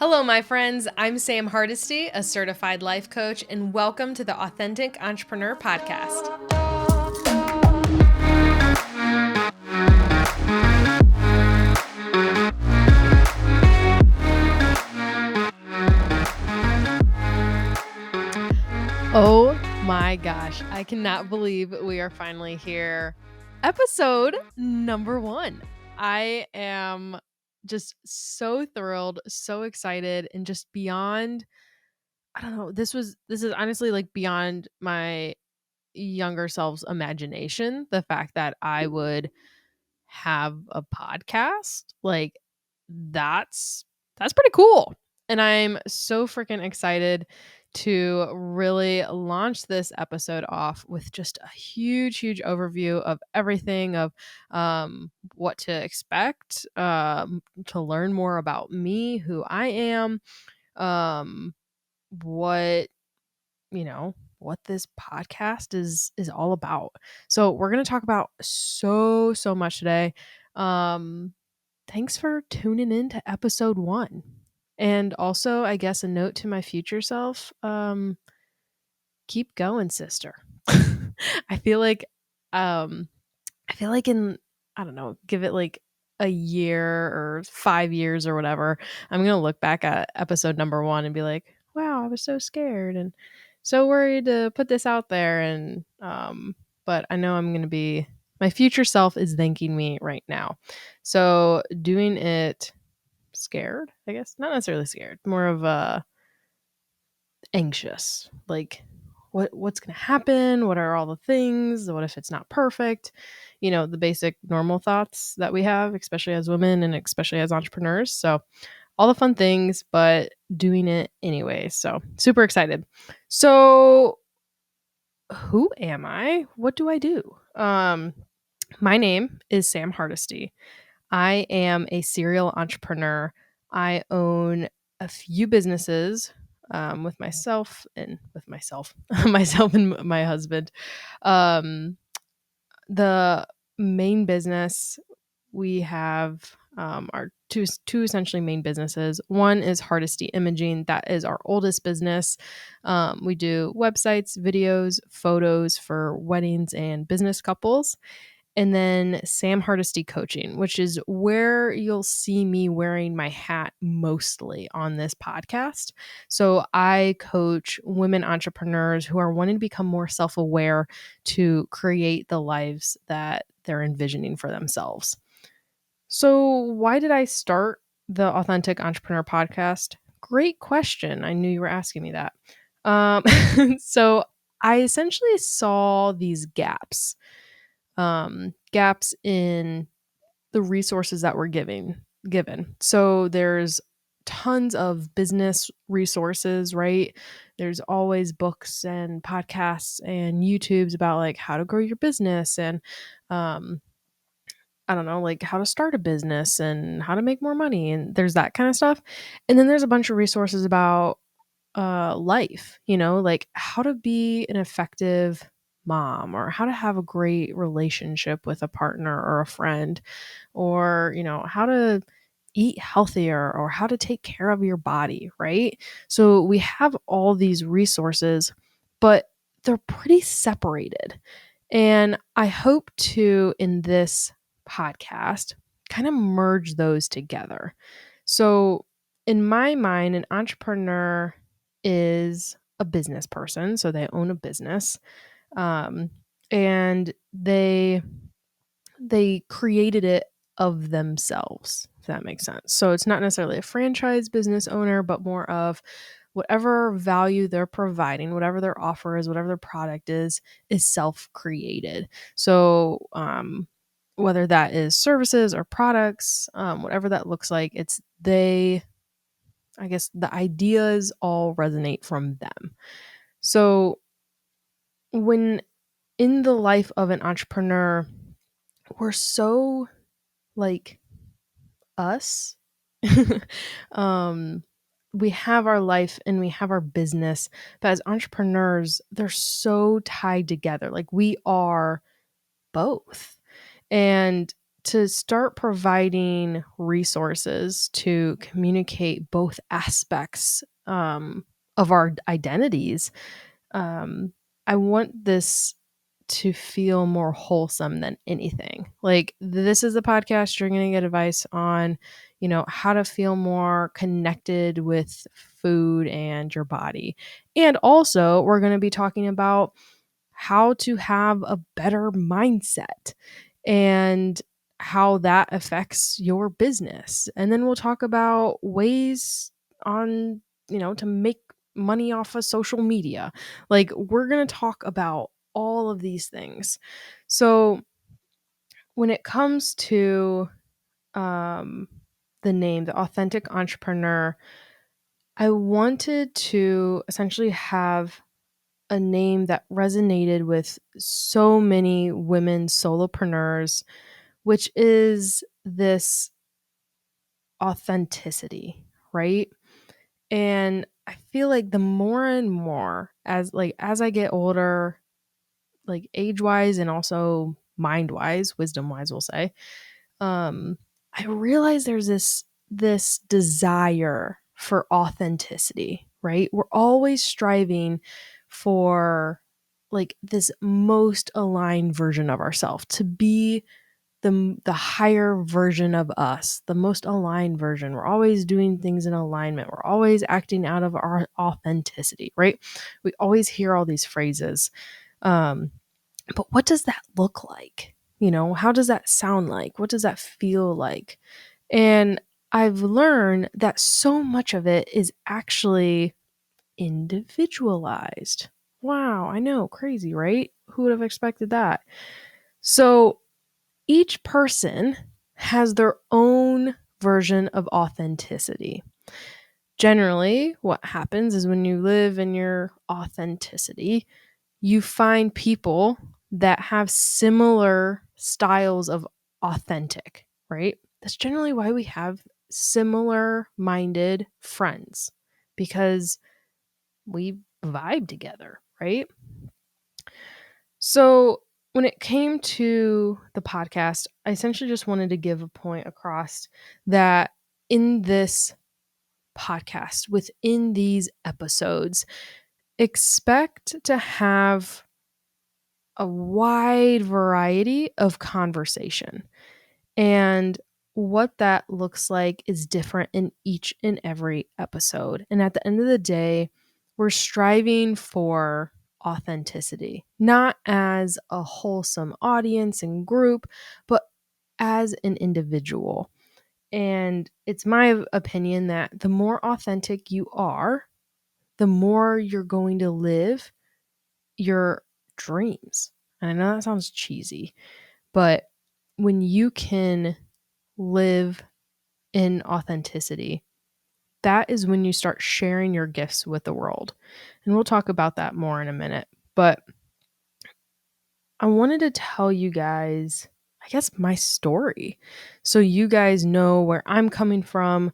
Hello, my friends. I'm Sam Hardesty, a certified life coach, and welcome to the Authentic Entrepreneur Podcast. Oh my gosh, I cannot believe we are finally here. Episode number 1. I am just so thrilled, so excited, and just beyond. I don't know. This is honestly like beyond my younger self's imagination. The fact that I would have a podcast, like that's pretty cool. And I'm so freaking excited to really launch this episode off with just a huge overview of everything of what to expect, to learn more about me, who I am, um, what what this podcast is all about. So we're going to talk about so much today. Um Thanks for tuning in to episode 1. And also, I guess a note to my future self, keep going, sister. I feel like in, I don't know, give it like a year or 5 years or whatever, I'm going to look back at episode number 1 and be like, wow, I was so scared and so worried to put this out there. And but I know I'm going to be, my future self is thanking me right now. So doing it scared, I guess, not necessarily scared, more of anxious, like what's going to happen, what are all the things, what if it's not perfect, the basic normal thoughts that we have, especially as women and especially as entrepreneurs. So all the fun things, but doing it anyway. So super excited. So who am I? What do I do? My name is Sam Hardesty. I am a serial entrepreneur. I own a few businesses, with myself and myself and my husband. The main business we have, are two essentially main businesses. One is Hardesty Imaging. That is our oldest business. We do websites, videos, photos for weddings and business couples. And then Sam Hardesty Coaching, which is where you'll see me wearing my hat mostly on this podcast. So I coach women entrepreneurs who are wanting to become more self-aware to create the lives that they're envisioning for themselves. So why did I start the Authentic Entrepreneur Podcast? Great question. I knew you were asking me that. So I essentially saw these gaps in the resources that we're given. So there's tons of business resources, right? There's always books and podcasts and YouTubes about like how to grow your business and I don't know, like how to start a business and how to make more money, and there's that kind of stuff. And then there's a bunch of resources about life, like how to be an effective mom or how to have a great relationship with a partner or a friend, or how to eat healthier or how to take care of your body, right? So we have all these resources, but they're pretty separated. And I hope to, in this podcast, kind of merge those together. So in my mind, an entrepreneur is a business person, so they own a business, and they created it of themselves, if that makes sense. So it's not necessarily a franchise business owner, but more of whatever value they're providing, whatever their offer is, whatever their product is self-created. So whether that is services or products, whatever that looks like, it's they. I guess the ideas all resonate from them. So when in the life of an entrepreneur, we're so like us. um we have our life and we have our business, but as entrepreneurs, they're so tied together. Like we are both. And to start providing resources to communicate both aspects of our identities. Um, I want this to feel more wholesome than anything. Like, this is the podcast you're going to get advice on, how to feel more connected with food and your body. And also, we're going to be talking about how to have a better mindset and how that affects your business. And then we'll talk about ways on, to make money off of social media. Like, we're going to talk about all of these things. So, when it comes to um, the name, the authentic entrepreneur, I wanted to essentially have a name that resonated with so many women solopreneurs, which is this authenticity, right? And I feel like the more and more as I get older, like age-wise and also mind-wise, wisdom-wise we'll say, I realize there's this desire for authenticity, right? We're always striving for like this most aligned version of ourselves, to be the higher version of us, the most aligned version. We're always doing things in alignment. We're always acting out of our authenticity, right? We always hear all these phrases. But what does that look like? How does that sound like? What does that feel like? And I've learned that so much of it is actually individualized. Wow, I know, crazy, right? Who would have expected that? So each person has their own version of authenticity. Generally, what happens is when you live in your authenticity, you find people that have similar styles of authentic, right? That's generally why we have similar minded friends, because we vibe together, right? So, when it came to the podcast, I essentially just wanted to give a point across that in this podcast, within these episodes, expect to have a wide variety of conversation. And what that looks like is different in each and every episode. And at the end of the day, we're striving for authenticity, not as a wholesome audience and group, but as an individual. And it's my opinion that the more authentic you are, the more you're going to live your dreams. And I know that sounds cheesy, but when you can live in authenticity, that is when you start sharing your gifts with the world. And we'll talk about that more in a minute. But I wanted to tell you guys, I guess, my story, so you guys know where I'm coming from,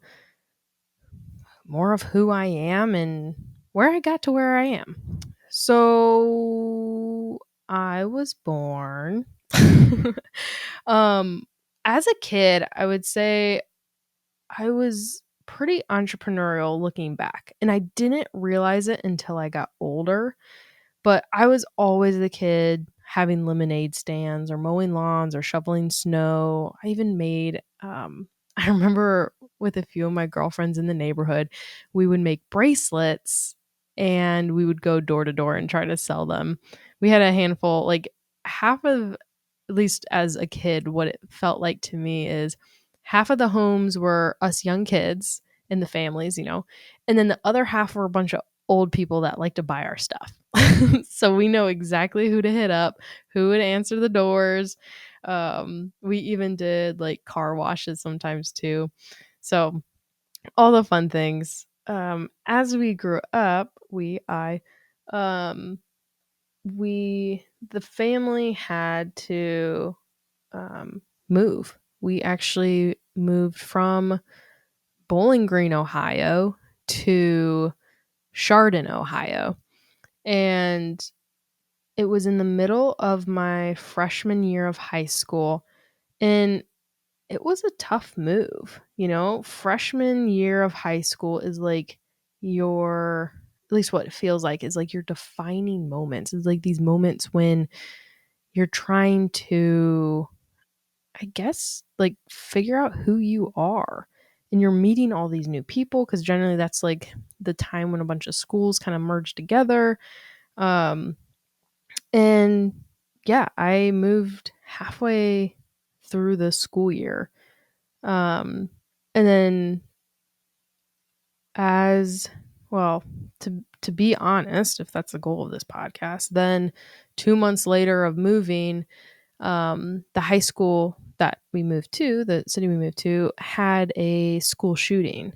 more of who I am, and where I got to where I am. So I was born um as a kid, I would say I was pretty entrepreneurial looking back, and I didn't realize it until I got older. But I was always the kid having lemonade stands or mowing lawns or shoveling snow. I even made I remember with a few of my girlfriends in the neighborhood, we would make bracelets and we would go door to door and try to sell them. We had a handful, like half of, at least as a kid, what it felt like to me is half of the homes were us young kids and the families, and then the other half were a bunch of old people that like to buy our stuff. So we know exactly who to hit up, who would answer the doors. We even did like car washes sometimes too. So all the fun things. As we grew up, um, the family had to move. We actually moved from Bowling Green, Ohio to Chardon, Ohio. And it was in the middle of my freshman year of high school. And it was a tough move. Freshman year of high school is like your, at least what it feels like, is like your defining moments. It's like these moments when you're trying to, I guess, like figure out who you are. And you're meeting all these new people because generally that's like the time when a bunch of schools kind of merge together. Um, and yeah, I moved halfway through the school year. Um, and then as well, to be honest, if that's the goal of this podcast, then 2 months later of moving, the high school that we moved to, the city we moved to, had a school shooting.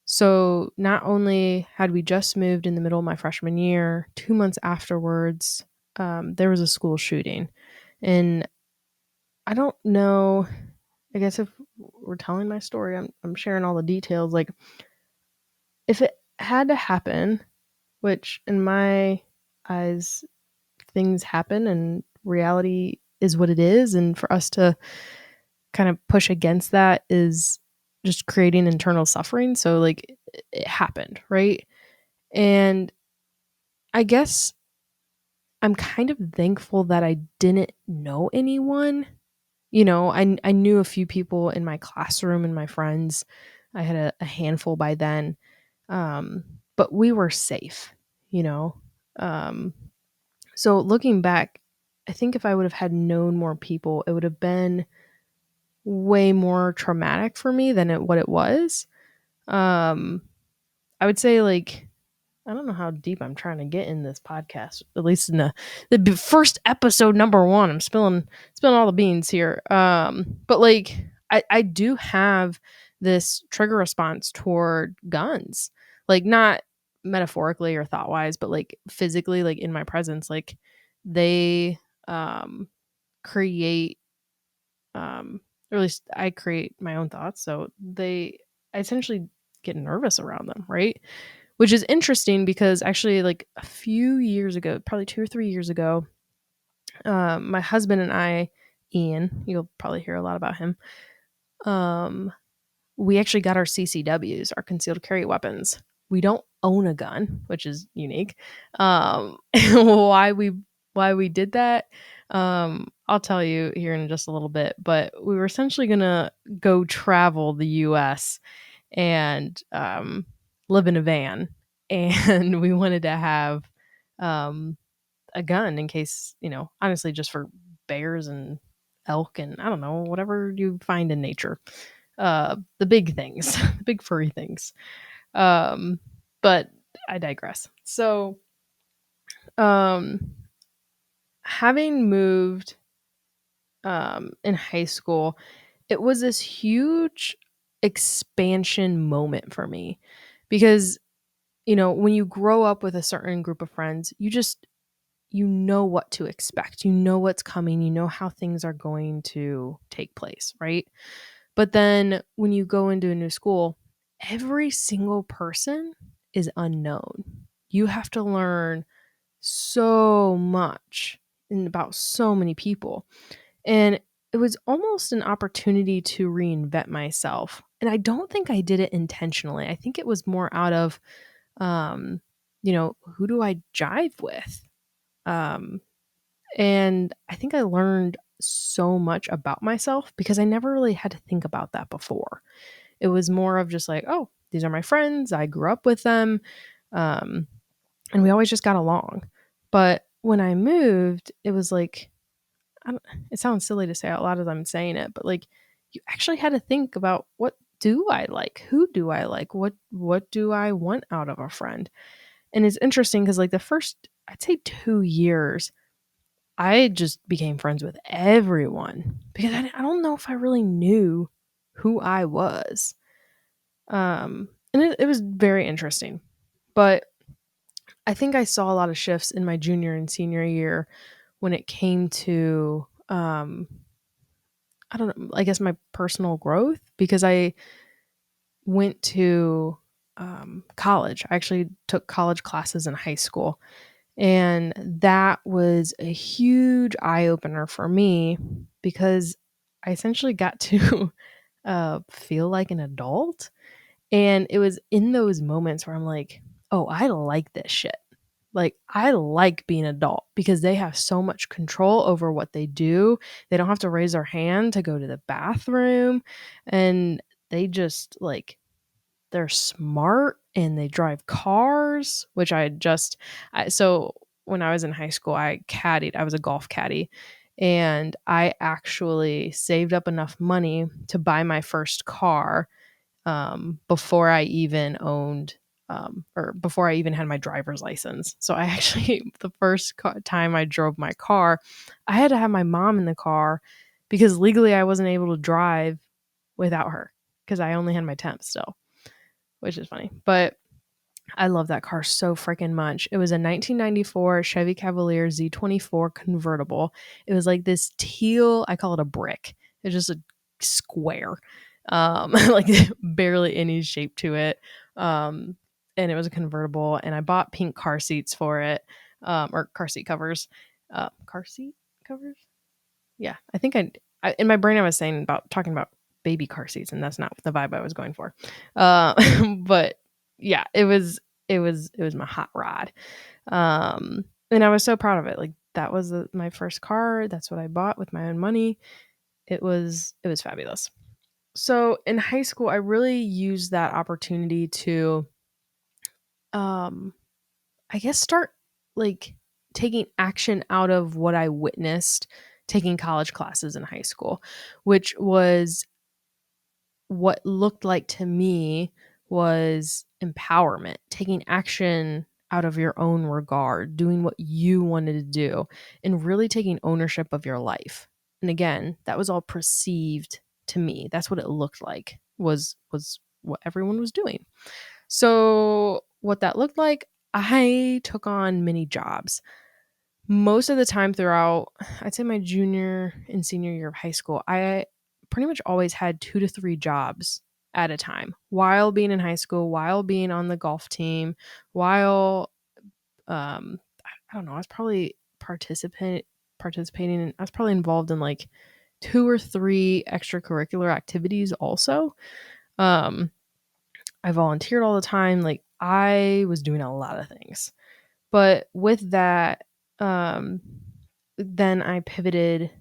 So not only had we just moved in the middle of my freshman year, 2 months afterwards, there was a school shooting. And I don't know, I guess if we're telling my story, I'm sharing all the details. Like, if it had to happen, which in my eyes, things happen and reality is what it is. And for us to kind of push against that is just creating internal suffering. So, like, it happened, right? And I guess I'm kind of thankful that I didn't know anyone. I knew a few people in my classroom and my friends. I had a handful by then. Um, but we were safe, you know? Um, so looking back, I think if I would have had known more people, it would have been way more traumatic for me than what it was. Um, I would say, like, I don't know how deep I'm trying to get in this podcast. At least in the first episode, number one, I'm spilling all the beans here. But like, I do have this trigger response toward guns, like not metaphorically or thought wise, but like physically, like in my presence, like they create, or at least I create my own thoughts. So I essentially get nervous around them, right? Which is interesting because actually, like a few years ago, probably 2 or 3 years ago, my husband and I, Ian, you'll probably hear a lot about him. We actually got our CCWs, our concealed carry weapons. We don't own a gun, which is unique. Why we did that, I'll tell you here in just a little bit. But we were essentially gonna go travel the U.S. and live in a van, and we wanted to have um, a gun in case, honestly, just for bears and elk and I don't know, whatever you find in nature. The big things, the big furry things. Um, but I digress. So, um, having moved in high school, it was this huge expansion moment for me because when you grow up with a certain group of friends, you know what to expect. You know what's coming. You know how things are going to take place, right? But then when you go into a new school, every single person is unknown. You have to learn so much and about so many people. And it was almost an opportunity to reinvent myself. And I don't think I did it intentionally. I think it was more out of, um, who do I jive with? Um, and I think I learned so much about myself because I never really had to think about that before. It was more of just like, oh, these are my friends. I grew up with them. Um, and we always just got along. But when I moved, it was like, it sounds silly to say out loud as I'm saying it, but like you actually had to think about, what do I like? Who do I like? What do I want out of a friend? And it's interesting because like the first, I'd say 2 years, I just became friends with everyone because I don't know if I really knew who I was. And it was very interesting. But I think I saw a lot of shifts in my junior and senior year when it came to, I don't know, I guess my personal growth because I went to college. I actually took college classes in high school. And that was a huge eye opener for me because I essentially got to feel like an adult. And it was in those moments where I'm like, oh, I like this shit. Like, I like being an adult because they have so much control over what they do. They don't have to raise their hand to go to the bathroom. And they just like, they're smart and they drive cars, which so when I was in high school, I caddied, I was a golf caddy. And I actually saved up enough money to buy my first car before I even owned or before I even had my driver's license. So I actually, the first time I drove my car, I had to have my mom in the car because legally I wasn't able to drive without her because I only had my temp still, which is funny. But I love that car so freaking much. It was a 1994 Chevy Cavalier Z24 convertible. It was like this teal, I call it a brick. It's just a square. Like barely any shape to it. And it was a convertible and I bought pink car seats for it. Or car seat covers. Car seat covers? Yeah, I think in my brain I was talking about baby car seats, and that's not the vibe I was going for. But yeah, it was my hot rod, and I was so proud of it. Like that was my first car. That's what I bought with my own money. It was fabulous. So in high school, I really used that opportunity to, um, I guess, start like taking action out of what I witnessed taking college classes in high school, which was what looked like to me was empowerment, taking action out of your own regard, doing what you wanted to do, and really taking ownership of your life. And again, that was all perceived to me. That's what it looked like was what everyone was doing. So what that looked like, I took on many jobs. Most of the time throughout, I'd say my junior and senior year of high school, I pretty much always had 2 to 3 jobs at a time while being in high school, while being on the golf team, while I don't know, I was probably participating in, I was probably involved in like 2 or 3 extracurricular activities also. Um I volunteered all the time, like I was doing a lot of things. But with that, um, then I pivoted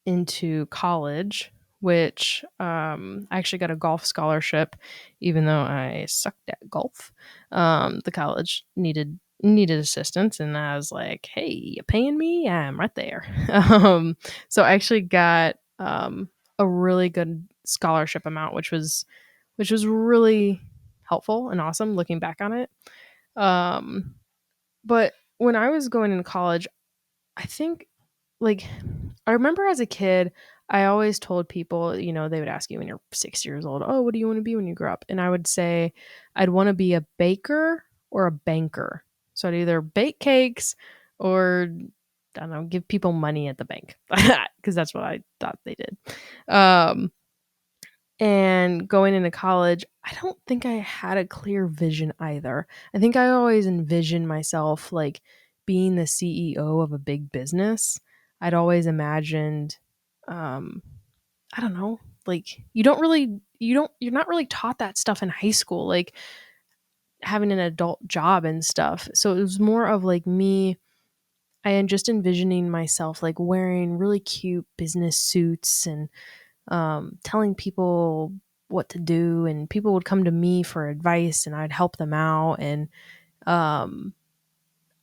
into college, which I actually got a golf scholarship, even though I sucked at golf. The college needed assistance, and I was like, "Hey, you paying me? I'm right there." So I actually got a really good scholarship amount, which was really helpful and awesome looking back on it. Um, but when I was going into college, I think like I remember as a kid, I always told people, they would ask you when you're 6 years old, oh, what do you want to be when you grow up? And I would say I'd want to be a baker or a banker. So I'd either bake cakes or I don't know, give people money at the bank because that's what I thought they did. Um, and going into college, I don't think I had a clear vision either. I think I always envisioned myself like being the CEO of a big business. I'd always imagined, um, I don't know, like you're not really taught that stuff in high school, like having an adult job and stuff. So it was more of like me. I am just envisioning myself like wearing really cute business suits and telling people what to do, and people would come to me for advice and I'd help them out. And um,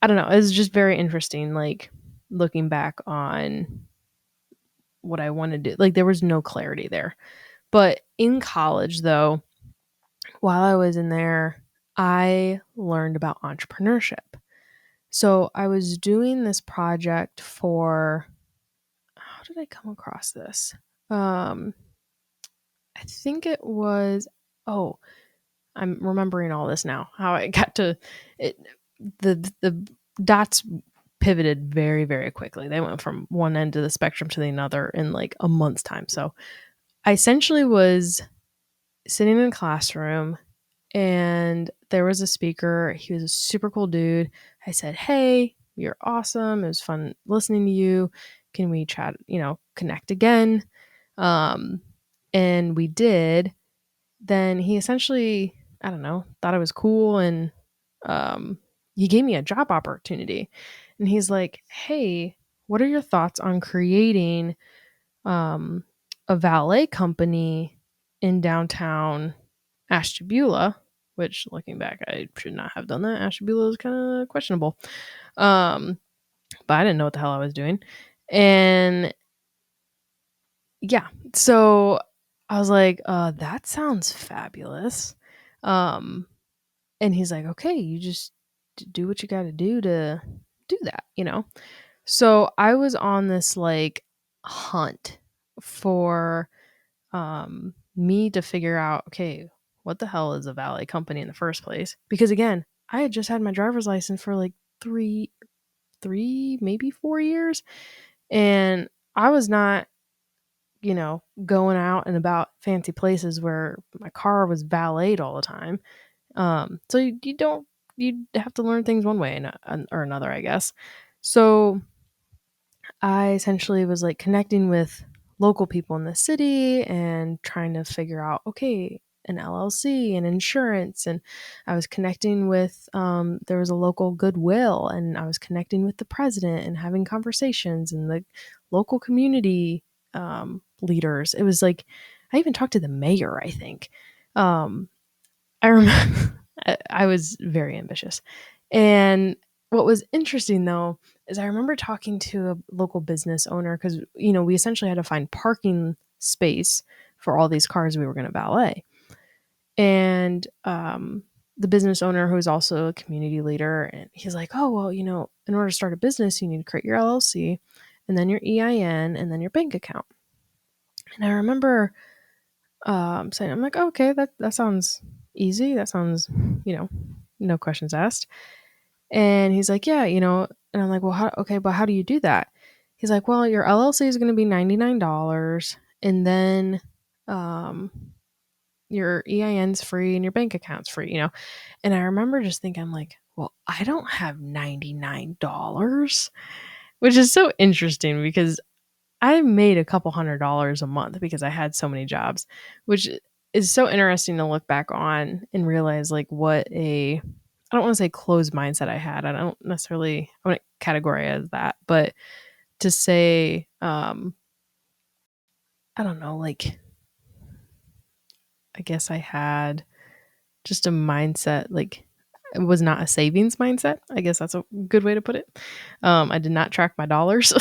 I don't know, it was just very interesting, like looking back on what I wanted to do. Like there was no clarity there. But in college, though, while I was in there, I learned about entrepreneurship. So I was doing this project for, how did I come across this? Um, I think it was, oh, I'm remembering all this now. How I got to it, the dots pivoted very very quickly. They went from one end of the spectrum to the other in like a month's time. So I essentially was sitting in a classroom and there was a speaker. He was a super cool dude. I said, "Hey, you're awesome. It was fun listening to you. Can we chat, connect again?" Um, and we did. Then he essentially, I don't know, thought I was cool, and um, he gave me a job opportunity. And he's like, "Hey, what are your thoughts on creating um, a valet company in downtown Ashtabula?" Which, looking back, I should not have done that. Ashtabula is kind of questionable. Um, but I didn't know what the hell I was doing. And yeah, so I was like, that sounds fabulous. Um, and he's like, okay, you just do what you got to do do that, you know? So I was on this like hunt for me to figure out, okay, what the hell is a valet company in the first place? Because again, I had just had my driver's license for like maybe 4 years. And I was not, going out and about fancy places where my car was valeted all the time. So you don't you have to learn things one way or another, I guess. So I essentially was like connecting with local people in the city and trying to figure out, okay, an LLC and insurance. And I was connecting with, there was a local Goodwill, and I was connecting with the president and having conversations and the local community leaders. It was like, I even talked to the mayor, I think. Um, I remember I was very ambitious. And what was interesting though is I remember talking to a local business owner because, we essentially had to find parking space for all these cars we were going to valet. And the business owner, who is also a community leader, and he's like, oh, well, in order to start a business, you need to create your LLC and then your EIN and then your bank account. And I remember saying, I'm like, oh, okay, that sounds easy. That sounds, no questions asked. And he's like, yeah, and I'm like, well, but how do you do that? He's like, well, your LLC is going to be $99, and then um, your EIN's free and your bank account's free. And I remember just thinking, I'm like, well, I don't have $99, which is so interesting because I made a couple $100s a month because I had so many jobs, which is so interesting to look back on and realize like what I don't want to say closed mindset I had. I don't necessarily, I wouldn't categorize that, but to say, I don't know, like, I guess I had just a mindset, like, it was not a savings mindset. I guess that's a good way to put it. I did not track my dollars.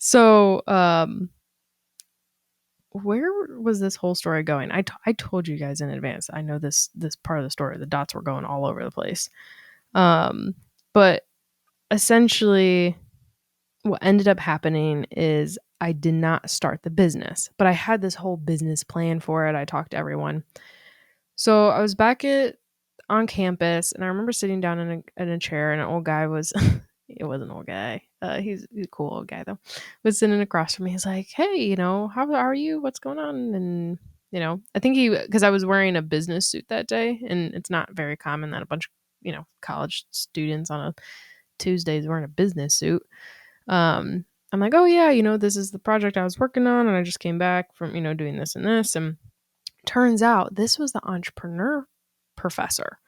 So, where was this whole story going? I told you guys in advance. I know this part of the story. The dots were going all over the place. But essentially, what ended up happening is I did not start the business, but I had this whole business plan for it. I talked to everyone. So I was back on campus, and I remember sitting down in a chair, and an old guy was it was an old guy. He's a cool old guy though. Was sitting across from me. He's like, "Hey, how are you? What's going on?" And I think because I was wearing a business suit that day, and it's not very common that a bunch of college students on a Tuesday is wearing a business suit. I'm like, "Oh yeah, this is the project I was working on, and I just came back from doing this and this." And turns out this was the entrepreneur professor,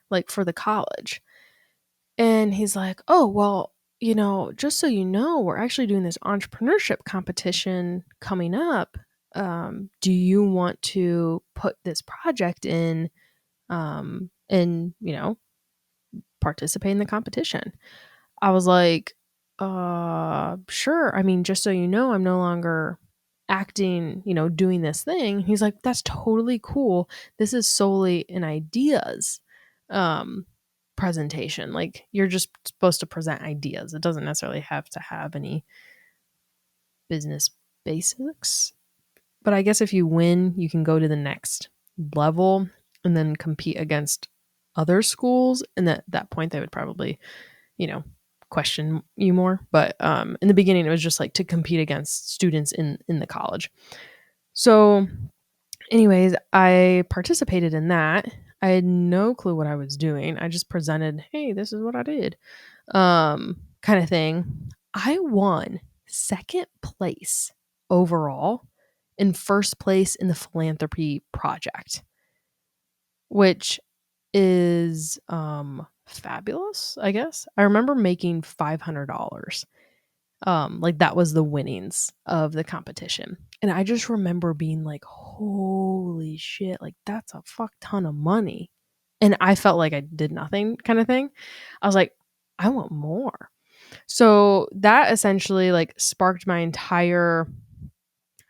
like for the college. And he's like, "Oh, well, just so you know, we're actually doing this entrepreneurship competition coming up. Do you want to put this project in and, participate in the competition?" I was like, sure. I mean, just so you know, I'm no longer acting, doing this thing. He's like, that's totally cool. This is solely an ideas um presentation. Like you're just supposed to present ideas. It doesn't necessarily have to have any business basics. But I guess if you win, you can go to the next level and then compete against other schools. And at that point they would probably you know, question you more. But in the beginning, it was just like to compete against students in the college. So, anyways, I participated in that. I had no clue what I was doing. I just presented, "Hey, this is what I did," kind of thing. I won second place overall in first place in the philanthropy project, which is fabulous, I guess. I remember making $500. Like that was the winnings of the competition. And I just remember being like, holy shit, like that's a fuck ton of money. And I felt like I did nothing kind of thing. I was like, I want more. So that essentially like sparked my entire,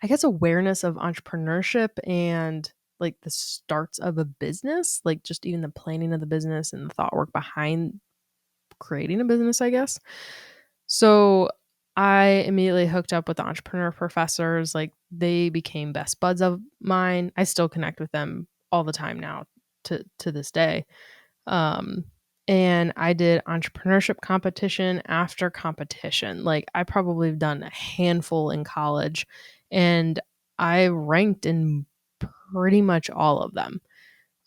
I guess, awareness of entrepreneurship and like the starts of a business, like just even the planning of the business and the thought work behind creating a business, I guess. So I immediately hooked up with the entrepreneur professors. Like they became best buds of mine. I still connect with them all the time now to this day. Um, and I did entrepreneurship competition after competition. Like I probably have done a handful in college and I ranked in pretty much all of them.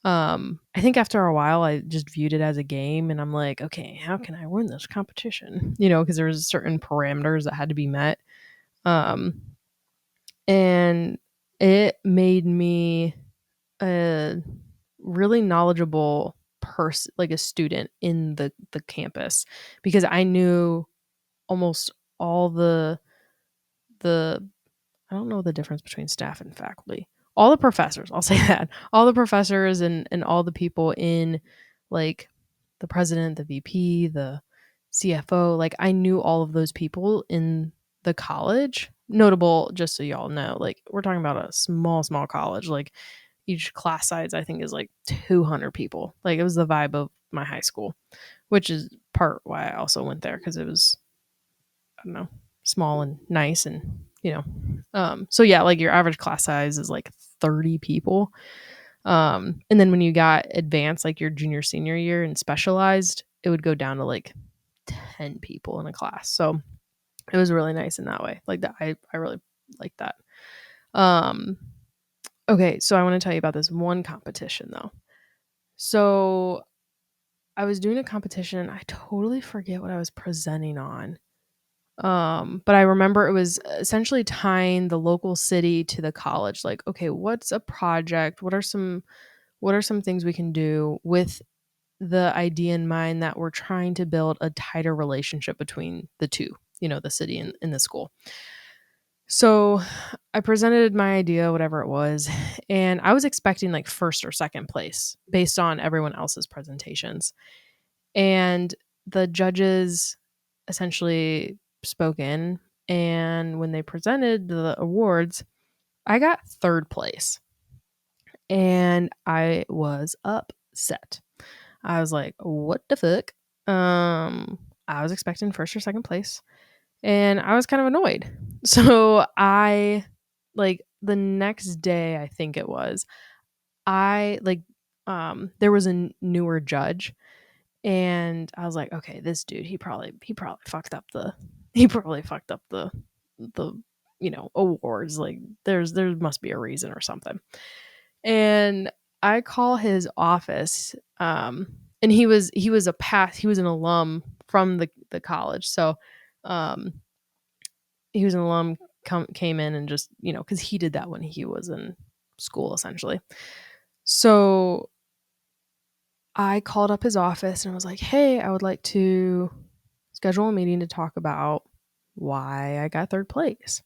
I think after a while I just viewed it as a game and I'm like, okay, how can I win this competition? Because there was certain parameters that had to be met. Um, and it made me a really knowledgeable person, like a student in the campus, because I knew almost all the I don't know the difference between staff and faculty. All the professors, I'll say that. All the professors and all the people in like the president, the VP, the CFO, like I knew all of those people in the college. Notable, just so y'all know, like we're talking about a small college. Like each class size I think is like 200 people. Like it was the vibe of my high school, which is part why I also went there because it was, I don't know, small and nice and so yeah, like your average class size is like 30 people. And then when you got advanced, like your junior senior year and specialized, it would go down to like 10 people in a class. So it was really nice in that way. Like that I really like that. Um okay, so I want to tell you about this one competition though. So I was doing a competition. I totally forget what I was presenting on. But I remember it was essentially tying the local city to the college. Like, okay, what's a project? What are some things we can do with the idea in mind that we're trying to build a tighter relationship between the two, the city and the school. So I presented my idea, whatever it was, and I was expecting like first or second place based on everyone else's presentations. And the judges essentially spoke in, and when they presented the awards, I got third place. And I was upset. I was like, what the fuck? I was expecting first or second place, and I was kind of annoyed. So I like the next day, I think it was, I like there was a newer judge, and I was like, okay, this dude, he probably fucked up the he probably fucked up the awards. Like there must be a reason or something. And I call his office, and he was an alum from the college. So um he was an alum, came in and just, because he did that when he was in school essentially. So I called up his office and was like, hey, I would like to schedule a meeting to talk about why I got third place.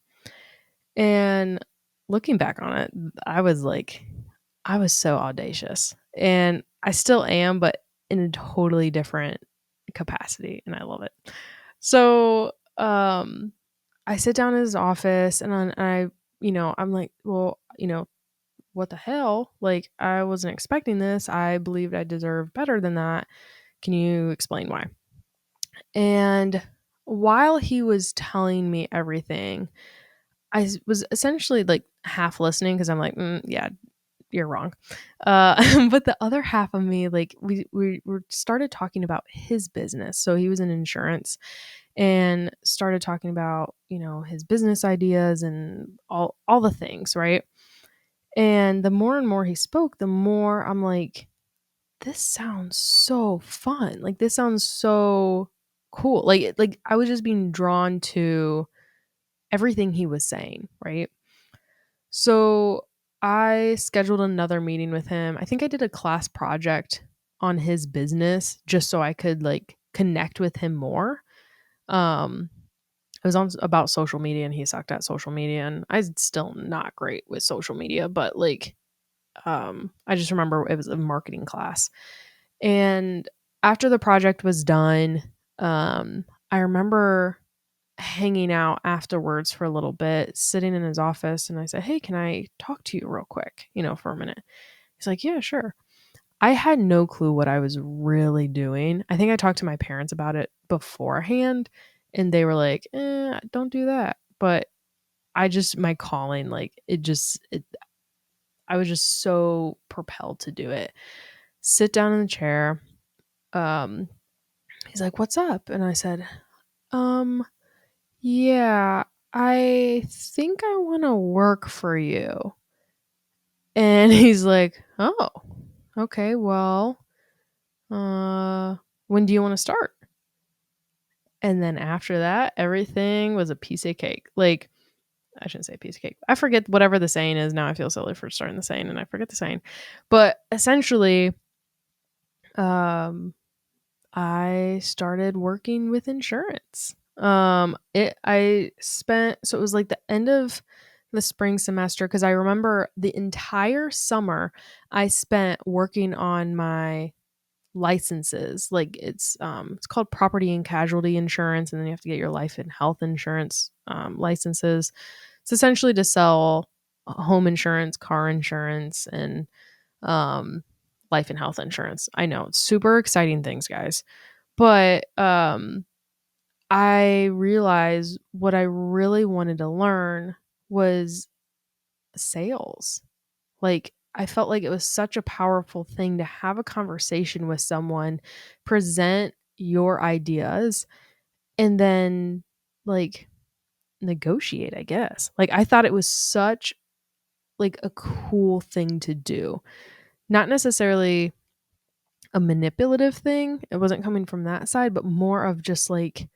And looking back on it, I was like, I was so audacious. And I still am, but in a totally different capacity. And I love it. So I sit down in his office and I'm like, well, what the hell? Like, I wasn't expecting this. I believed I deserved better than that. Can you explain why? And while he was telling me everything, was essentially like half listening because I'm like, yeah, you're wrong. But the other half of me, like, we started talking about his business. So he was in insurance and started talking about, his business ideas and all the things, right? And the more and more he spoke, the more I'm like, this sounds so fun. Like this sounds so cool. Like I was just being drawn to everything he was saying, right? So I scheduled another meeting with him. I think I did a class project on his business just so I could like connect with him more. Um, it was on about social media and he sucked at social media and I'm still not great with social media, but like I just remember it was a marketing class. And after the project was done, I remember hanging out afterwards for a little bit, sitting in his office, and I said, "Hey, can I talk to you real quick, for a minute?" He's like, "Yeah, sure." I had no clue what I was really doing. I think I talked to my parents about it beforehand, and they were like, don't do that." But my calling, like, I was just so propelled to do it. Sit down in the chair. Um, he's like, "What's up?" And I said, um, "Yeah, I think I want to work for you." And he's like, "Oh, okay, well, uh, when do you want to start?" And then after that, everything was a piece of cake. Like, I shouldn't say piece of cake. I forget whatever the saying is now. I feel silly for starting the saying and I forget the saying. But essentially, um, I started working with insurance. I spent, so it was like the end of the spring semester because I remember the entire summer I spent working on my licenses. Like it's called property and casualty insurance, and then you have to get your life and health insurance licenses. It's essentially to sell home insurance, car insurance, and um life and health insurance. I know it's super exciting things, guys. But I realized what I really wanted to learn was sales. Like, I felt like it was such a powerful thing to have a conversation with someone, present your ideas, and then like negotiate, I guess. Like, I thought it was such like a cool thing to do. Not necessarily a manipulative thing. It wasn't coming from that side, but more of just like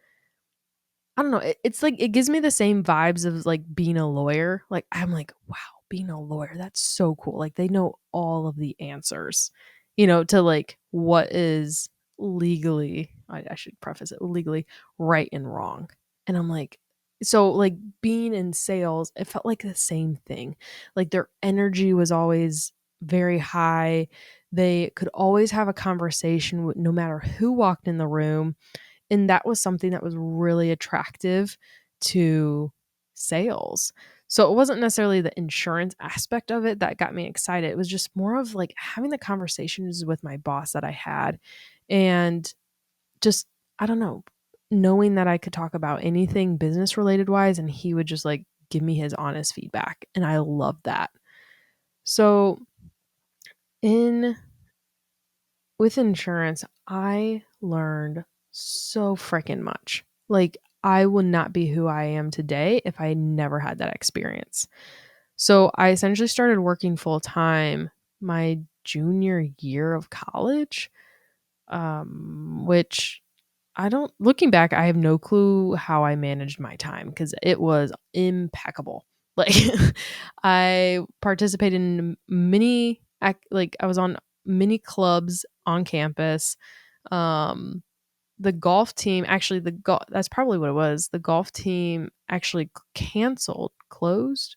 I don't know. It's like it gives me the same vibes of like being a lawyer. Like I'm like, wow, being a lawyer, that's so cool. Like they know all of the answers, to like what is legally, I should preface it legally right and wrong. And I'm like, so like being in sales, it felt like the same thing. Like their energy was always very high. They could always have a conversation with no matter who walked in the room, and that was something that was really attractive to sales. So it wasn't necessarily the insurance aspect of it that got me excited. It was just more of like having the conversations with my boss that I had and just, I don't know, knowing that I could talk about anything business related wise and he would just like give me his honest feedback. And I love that. So in with insurance, I learned so freaking much. Like, I would not be who I am today if I never had that experience. So, I essentially started working full time my junior year of college, which I don't, looking back, I have no clue how I managed my time because it was impeccable. Like, I participated in like, I was on many clubs on campus. Um, the golf team, actually, that's probably what it was. The golf team actually closed.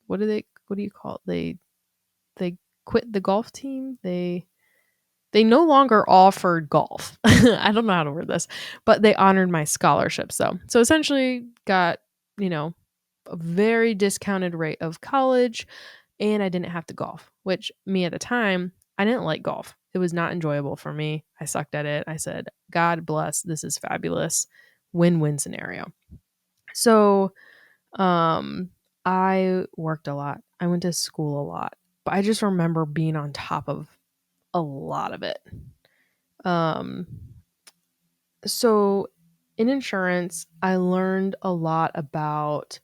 What do you call it? They quit the golf team. They no longer offered golf. I don't know how to word this, but they honored my scholarship. So essentially got, you know, a very discounted rate of college and I didn't have to golf, which me at the time, I didn't like golf. It was not enjoyable for me. I sucked at it. I said, God bless, this is fabulous. Win-win scenario. So, um I worked a lot. I went to school a lot. But I just remember being on top of a lot of it. Um, so in insurance, I learned a lot about,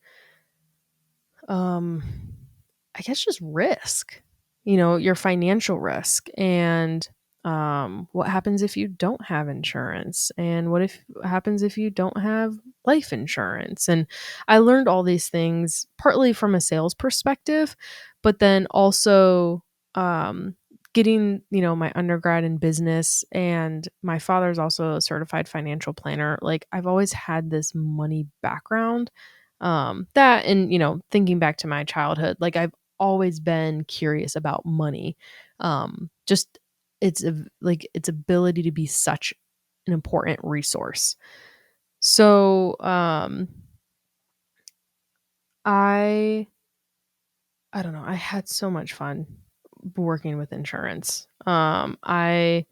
um, I guess just risk, your financial risk. And What happens if you don't have insurance? And what happens if you don't have life insurance? And I learned all these things partly from a sales perspective, but then also um, getting, my undergrad in business, and my father's also a certified financial planner. Like, I've always had this money background. That and, thinking back to my childhood, like I've always been curious about money. Just its ability to be such an important resource. So, I I don't know, I had so much fun working with insurance. I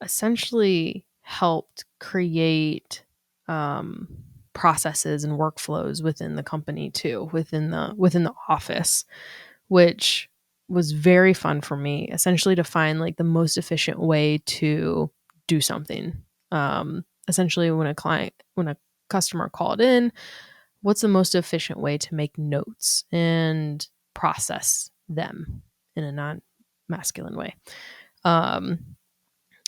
essentially helped create um processes and workflows within the company too, within the office, which was very fun for me, essentially to find like the most efficient way to do something. Essentially, when a customer called in, what's the most efficient way to make notes and process them in a non masculine way? Um,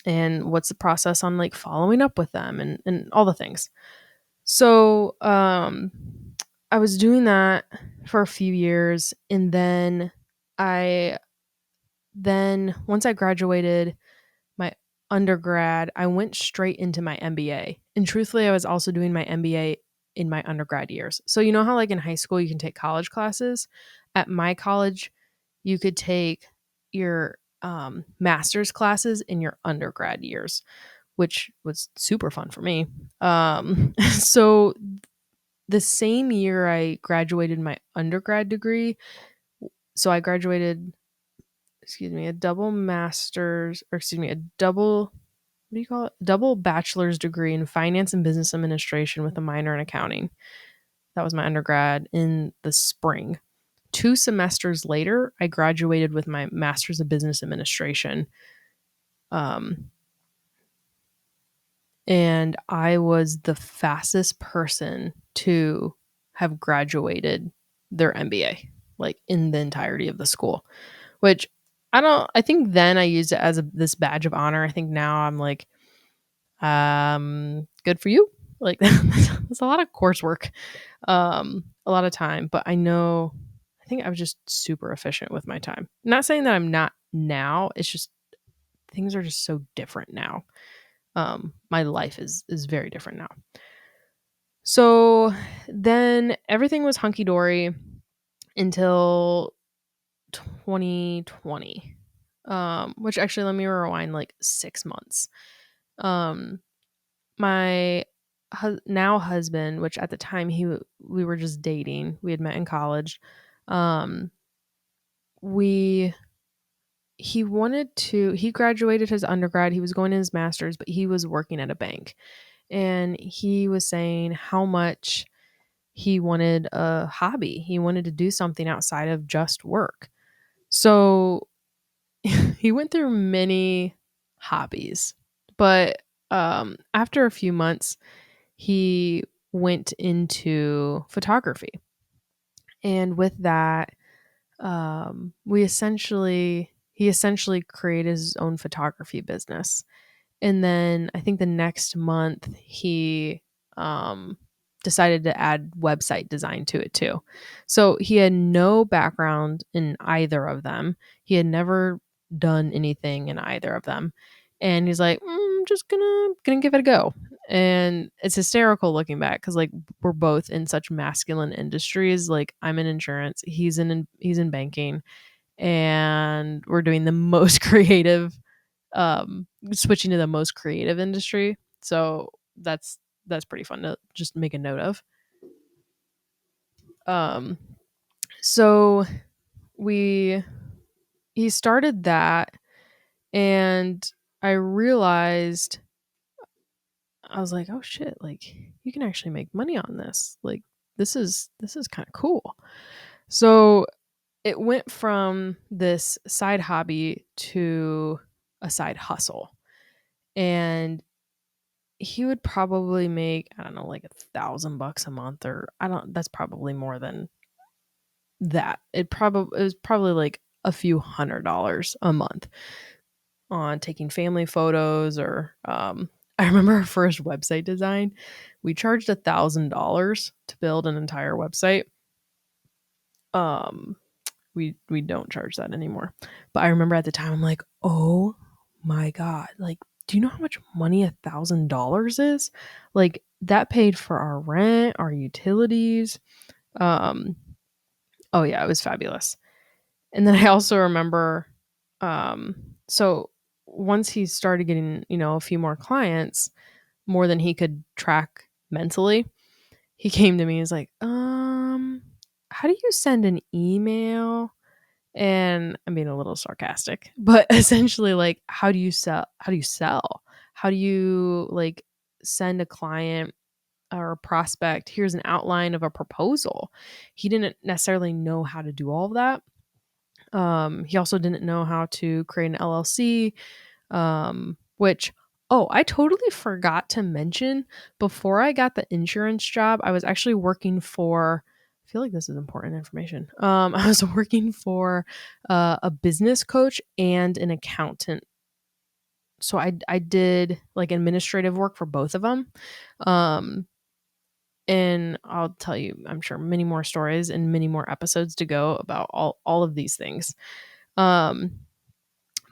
and what's the process on like following up with them and all the things. So, I was doing that for a few years, and I then once I graduated my undergrad, I went straight into my MBA. And truthfully, I was also doing my MBA in my undergrad years. So you know how like in high school you can take college classes? At my college, you could take your master's classes in your undergrad years, which was super fun for me. So the same year I graduated my undergrad degree, so I graduated, a double master's, or a double, what do you call it? Double bachelor's degree in finance and business administration with a minor in accounting. That was my undergrad in the spring. 2 semesters later, I graduated with my master's of business administration. Um, and I was the fastest person to have graduated their MBA, like in the entirety of the school, which I think then I used it as this badge of honor. I think now I'm like, good for you. Like that's a lot of coursework, a lot of time, but I think I was just super efficient with my time. Not saying that I'm not now. It's just things are just so different now. My life is very different now. So then everything was hunky dory until 2020. Which actually, let me rewind like 6 months. Um, my now husband, which at the time we were just dating, we had met in college. Um, we he graduated his undergrad, he was going to his master's, but he was working at a bank, and he was saying how much he wanted a hobby. He wanted to do something outside of just work. So he went through many hobbies, but after a few months, he went into photography. And with that, he essentially created his own photography business. And then I think the next month he um, decided to add website design to it too. So he had no background in either of them. He had never done anything in either of them. And he's like, just gonna give it a go. And it's hysterical looking back because like we're both in such masculine industries. Like I'm in insurance, he's in banking, and we're doing the most creative switching to the most creative industry. So that's pretty fun to just make a note of. Um so we he started that, and I realized, I was like, "Oh shit, like you can actually make money on this. Like this is kind of cool." So it went from this side hobby to a side hustle. And he would probably make, I don't know, like $1,000 a month, or I don't, that's probably more than that. It was probably like a few $100s a month. on taking family photos or I remember our first website design. We charged $1,000 to build an entire website. Um we don't charge that anymore. But I remember at the time I'm like, "Oh my god, like do you know how much money $1,000 is?" Like that paid for our rent, our utilities. Um oh yeah, it was fabulous. And then I also remember um so once he started getting, a few more clients, more than he could track mentally, he came to me. He's like, how do you send an email?" And I'm being a little sarcastic, but essentially, like, how do you sell? How do you sell? How do you like send a client or a prospect? Here's an outline of a proposal. He didn't necessarily know how to do all of that. He also didn't know how to create an LLC, which, oh, I totally forgot to mention, before I got the insurance job, I was actually working for, I feel like this is important information. I was working for a business coach and an accountant. So I did like administrative work for both of them. Um, and I'll tell you, I'm sure, many more stories and many more episodes to go about all of these things. Um,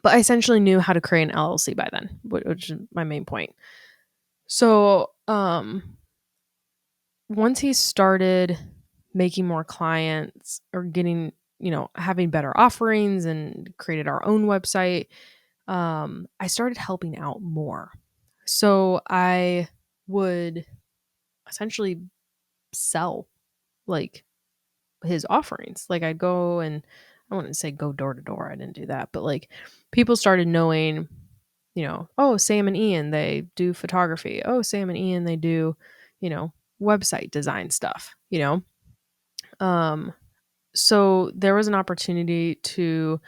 but I essentially knew how to create an LLC by then, which is my main point. So, once he started making more clients or getting, having better offerings and created our own website, I started helping out more. So I would essentially sell like his offerings. Like I'd go and, I wouldn't say go door to door. I didn't do that, but like people started knowing, oh, Sam and Ian, they do photography. Oh, Sam and Ian, they do, you know, website design stuff, Um, so there was an opportunity to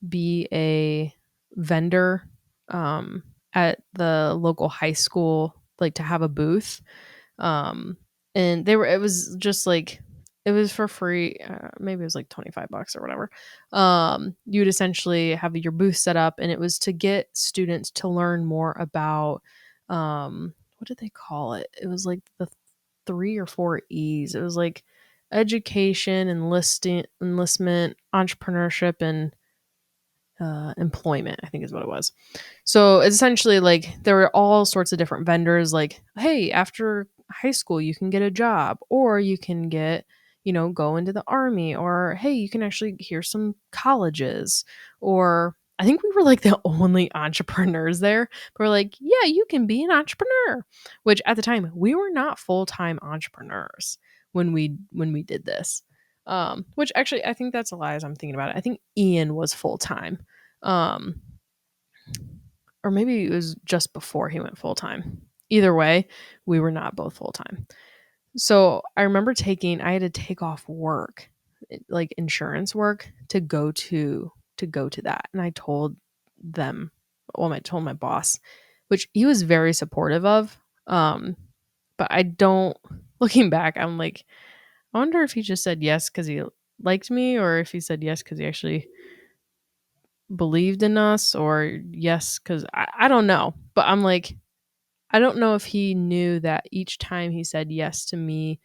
be a vendor at the local high school, like to have a booth. Um, and it was just like, it was for free. Maybe it was like $25 or whatever. You'd essentially have your booth set up, and it was to get students to learn more about, what did they call it? It was like the 3 or 4 E's. It was like education, enlistment, entrepreneurship, and employment, I think is what it was. So it's essentially like there were all sorts of different vendors, like, hey, after high school, you can get a job, or you can get, go into the army, or hey, you can actually hear some colleges, or I think we were like the only entrepreneurs there. But we're like, yeah, you can be an entrepreneur, which at the time we were not full time entrepreneurs when we did this. Which actually I think that's a lie as I'm thinking about it. I think Ian was full time. Um, or maybe it was just before he went full time. Either way, we were not both full time. So I remember I had to take off work, like insurance work, to go to that. And I told them, well, I told my boss, which he was very supportive of. But I don't, looking back, I'm like, I wonder if he just said yes because he liked me, or if he said yes because he actually believed in us, or yes because I don't know. But I'm like, I don't know if he knew that each time he said yes to me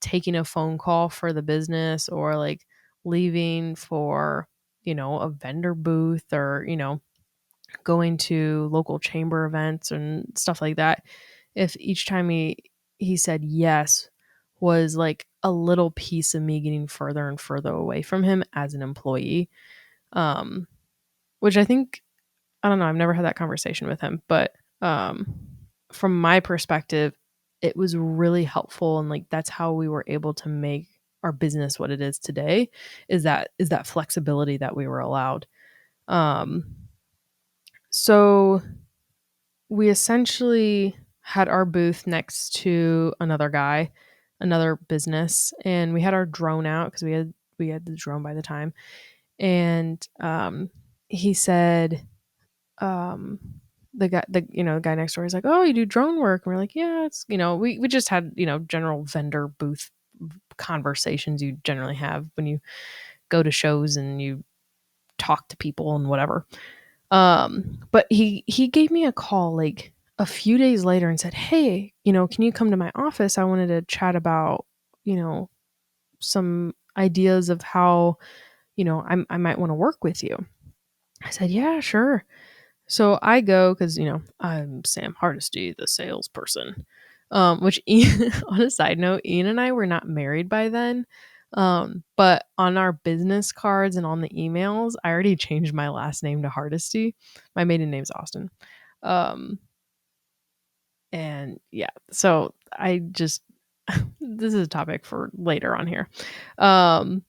taking a phone call for the business, or like leaving for, a vendor booth, or, going to local chamber events and stuff like that, if each time he said yes was like a little piece of me getting further and further away from him as an employee. um which I think, I don't know, I've never had that conversation with him, but um from my perspective, it was really helpful, and like that's how we were able to make our business what it is today, is that flexibility that we were allowed. um so we essentially had our booth next to another business, and we had our drone out because we had the drone by the time. And he said, um the guy next door is like, oh, you do drone work? And we're like, yeah, it's, we just had, general vendor booth conversations you generally have when you go to shows and you talk to people and whatever. But he gave me a call like a few days later and said, "Hey, can you come to my office? I wanted to chat about, you know, some ideas of how, I might want to work with you." I said, "Yeah, sure." So I go because, I'm Sam Hardesty, the salesperson. Which Ian, on a side note, Ian and I were not married by then. But on our business cards and on the emails, I already changed my last name to Hardesty. My maiden name's Austin. Um, and yeah, so I just this is a topic for later on here. Um,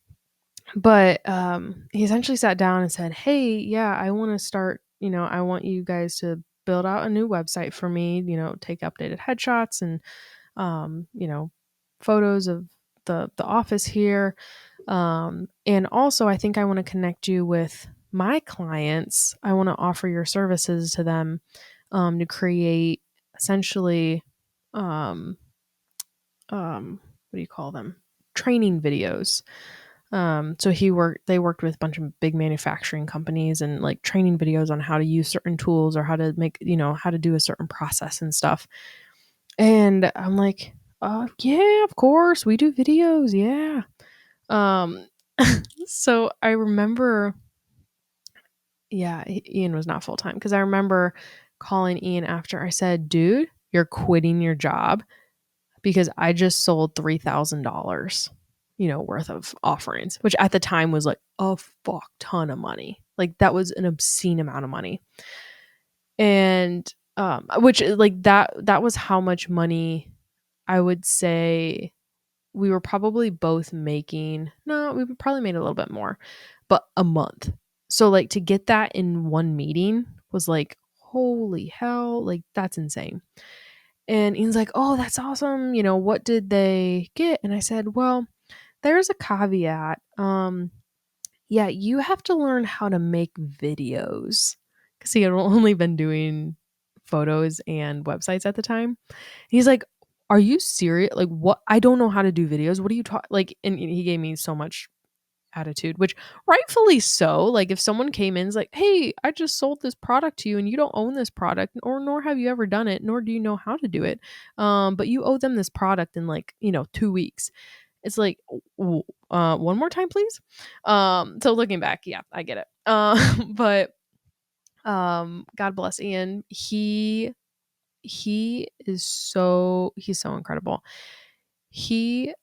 but he essentially sat down and said, "Hey, yeah, I want to start, I want you guys to build out a new website for me, take updated headshots and photos of the office here. And also I think I want to connect you with my clients. I want to offer your services to them to create essentially um what do you call them? Training videos." So they worked with a bunch of big manufacturing companies and like training videos on how to use certain tools or how to make, how to do a certain process and stuff. And I'm like, yeah, of course, we do videos, yeah. Um, so I remember, yeah, Ian was not full time because I remember calling Ian after I said, "Dude, you're quitting your job because I just sold $3,000, worth of offerings," which at the time was like a fuck ton of money. Like that was an obscene amount of money. And which like that was how much money I would say we were probably both making. No, we probably made a little bit more, but a month. So like to get that in one meeting was like, holy hell, like that's insane. And Ian's like, "Oh, that's awesome. What did they get?" And I said, "Well, there's a caveat. Yeah, you have to learn how to make videos." Because he had only been doing photos and websites at the time. He's like, "Are you serious? Like, what? I don't know how to do videos. What are you talking?" Like, and he gave me so much attitude, which rightfully so. Like, if someone came in and is like, "Hey, I just sold this product to you and you don't own this product, or nor have you ever done it, nor do you know how to do it. But you owe them this product in like, 2 weeks." It's like, one more time, please. So looking back, yeah, I get it. But God bless Ian. He's so incredible. He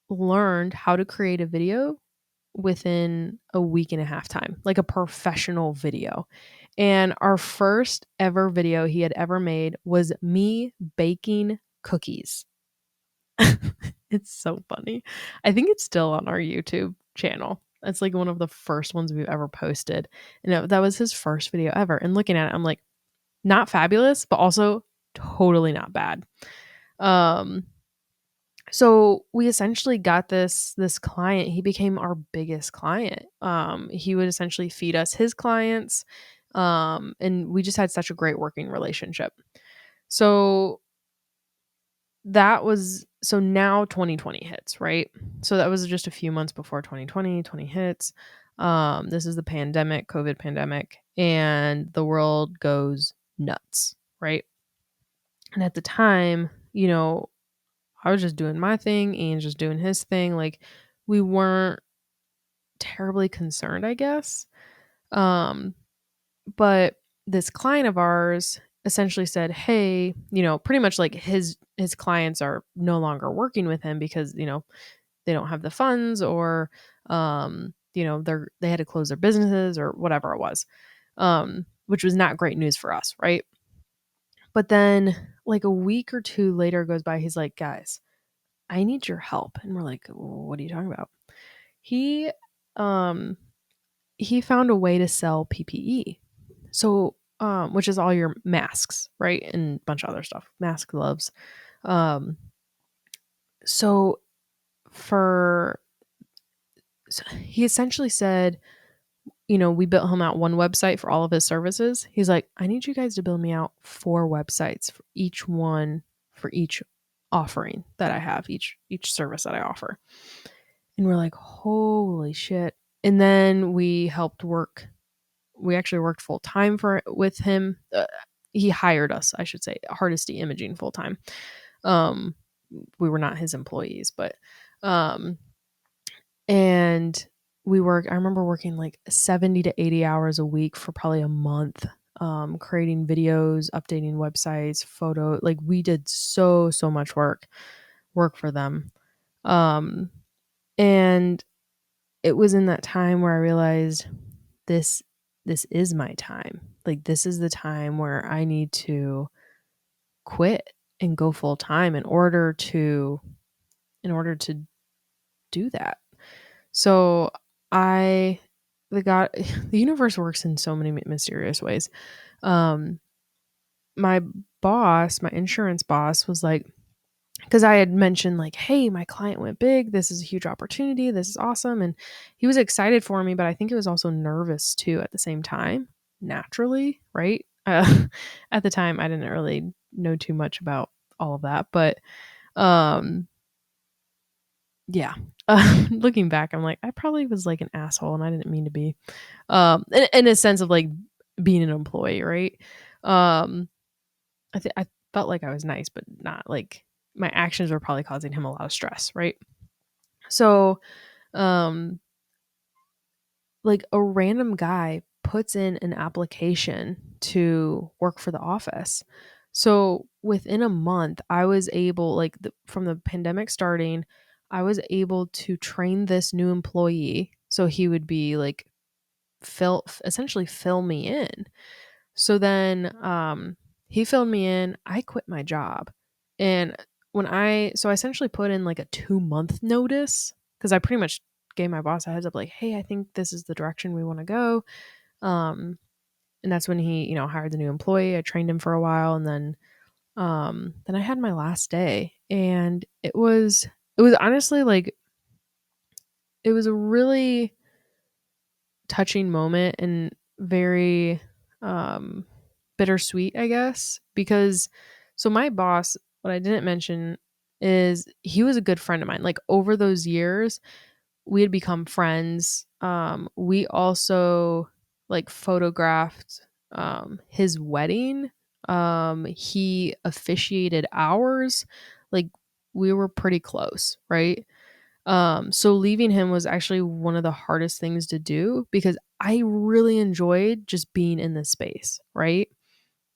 learned how to create a video within a week and a half time, like a professional video. And our first ever video he had ever made was me baking cookies. It's so funny. I think it's still on our YouTube channel. It's like one of the first ones we've ever posted. And that was his first video ever. And looking at it, I'm like, not fabulous, but also totally not bad. Um, so we essentially got this client. He became our biggest client. He would essentially feed us his clients. And we just had such a great working relationship. So so now 2020 hits, right? So that was just a few months before 2020 hits. This is the pandemic, COVID pandemic, and the world goes nuts, right? And at the time, I was just doing my thing, Ian's just doing his thing. Like we weren't terribly concerned, I guess. Um, but this client of ours essentially said, "Hey, pretty much like his clients are no longer working with him because, they don't have the funds or they had to close their businesses or whatever it was." Which was not great news for us, right? But then like a week or two later goes by, he's like, "Guys, I need your help." And we're like, "What are you talking about?" He um he found a way to sell PPE. So, which is all your masks, right? And a bunch of other stuff, mask, gloves. Um, so for so he essentially said, we built him out one website for all of his services. He's like, "I need you guys to build me out 4 websites for each one, for each offering that I have, each service that I offer." And we're like, "Holy shit." And then we helped work we actually worked full time with him. He hired us, I should say, Hardesty Imaging full time. Um, we were not his employees, but um, and I remember working like 70 to 80 hours a week for probably a month, creating videos, updating websites, like we did so much work for them. Um, and it was in that time where I realized this this is my time. Like this is the time where I need to quit and go full time in order to do that. So I the God the universe works in so many mysterious ways. Um my my insurance boss was like, because I had mentioned like, hey, my client went big. This is a huge opportunity. This is awesome. And he was excited for me, but I think he was also nervous too at the same time, naturally, right? At the time, I didn't really know too much about all of that. But um, yeah, looking back, I'm like, I probably was like an asshole and I didn't mean to be, in a sense of like being an employee, right? Um, I felt like I was nice, but not like my actions were probably causing him a lot of stress, right? So, um, like a random guy puts in an application to work for the office. So within a month, I was able, like from the pandemic starting, I was able to train this new employee. So he would be like essentially fill me in. So then he filled me in. I quit my job. And I essentially put in like a 2-month notice because I pretty much gave my boss a heads up like, hey, I think this is the direction we want to go. Um, and that's when he, hired the new employee. I trained him for a while and then I had my last day. And it was honestly like it was a really touching moment and very bittersweet, I guess, because so my boss, what I didn't mention is he was a good friend of mine. Like over those years, we had become friends. We also like photographed his wedding. He officiated ours. Like we were pretty close, right? So leaving him was actually one of the hardest things to do because I really enjoyed just being in this space, right?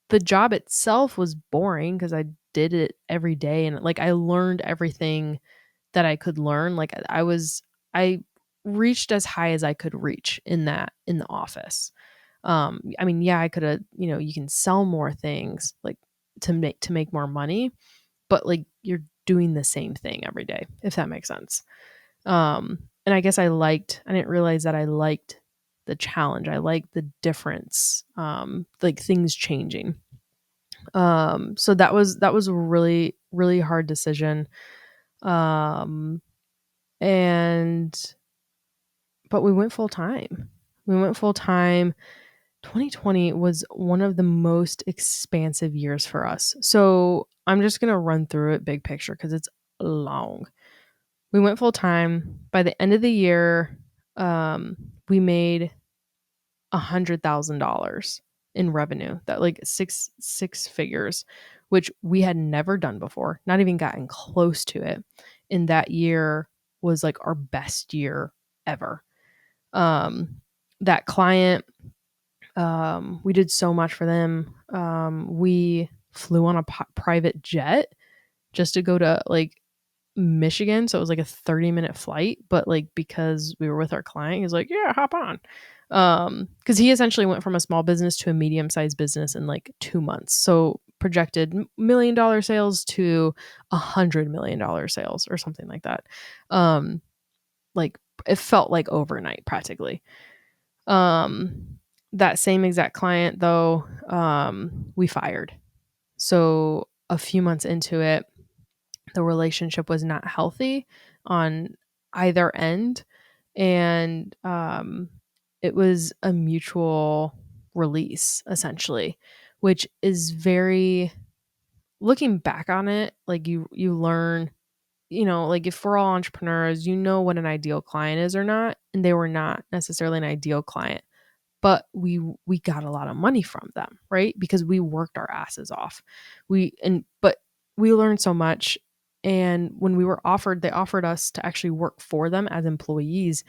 The job itself was boring because I did it every day and like I learned everything that I could learn. Like I reached as high as I could reach in the office. I mean, yeah, I could have, you can sell more things like to make more money, but like you're doing the same thing every day, if that makes sense. And I guess I didn't realize that I liked the challenge. I liked the difference, like things changing. So that was a really, really hard decision. Um, and, but we went full time. We went full time. 2020 was one of the most expansive years for us. So I'm just going to run through it big picture because it's long. We went full time. By the end of the year, we made $100,000 in revenue. That like six figures, which we had never done before, not even gotten close to it. And that year was like our best year ever. That client, we did so much for them. We flew on a private jet just to go to like Michigan, so it was like a 30-minute flight, but like because we were with our client, he's like, "Yeah, hop on." Cuz he essentially went from a small business to a medium-sized business in like 2 months. So projected $1 million sales to $100 million sales or something like that. Like it felt like overnight practically. Um that same exact client though, we fired. So a few months into it, the relationship was not healthy on either end, and it was a mutual release essentially, which is very, looking back on it, like you learn, like if we're all entrepreneurs, what an ideal client is or not, and they were not necessarily an ideal client, but we got a lot of money from them, right? Because we worked our asses off. But we learned so much. And when we were offered, they offered us to actually work for them as employees.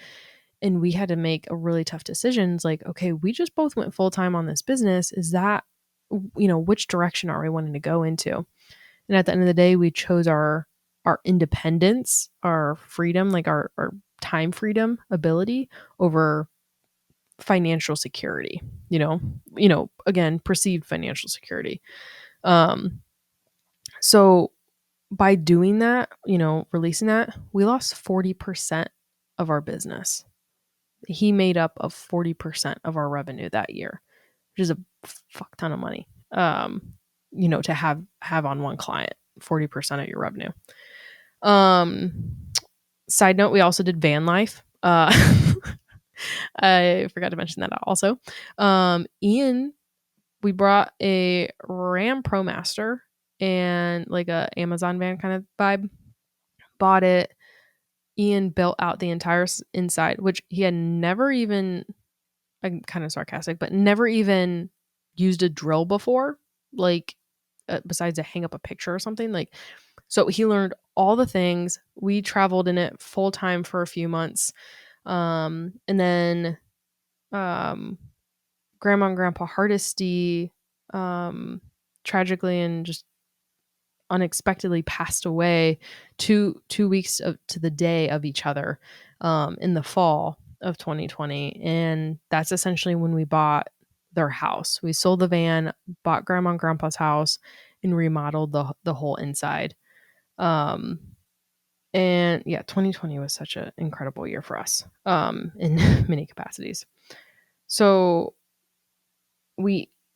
And we had to make a really tough decisions like, okay, we just both went full time on this business. Is that, which direction are we wanting to go into? And at the end of the day, we chose our independence, our freedom, like our time freedom ability over financial security, again, perceived financial security. So by doing that, releasing that, we lost 40% of our business. He made up of 40% of our revenue that year, which is a fuck ton of money. To have on one client, 40% of your revenue. Side note, we also did van life. I forgot to mention that also. Ian, we brought a Ram ProMaster and like a Amazon van kind of vibe. Bought it. Ian built out the entire inside, which he had never even, I'm kind of sarcastic, but never even used a drill before, like besides to hang up a picture or something. Like, so he learned all the things. We traveled in it full time for a few months. And then Grandma and Grandpa Hardesty tragically and just unexpectedly passed away two weeks to the day of each other in the fall of 2020. And that's essentially when we bought their house. We sold the van, bought Grandma and Grandpa's house, and remodeled the whole inside. And yeah, 2020 was such an incredible year for us in many capacities. So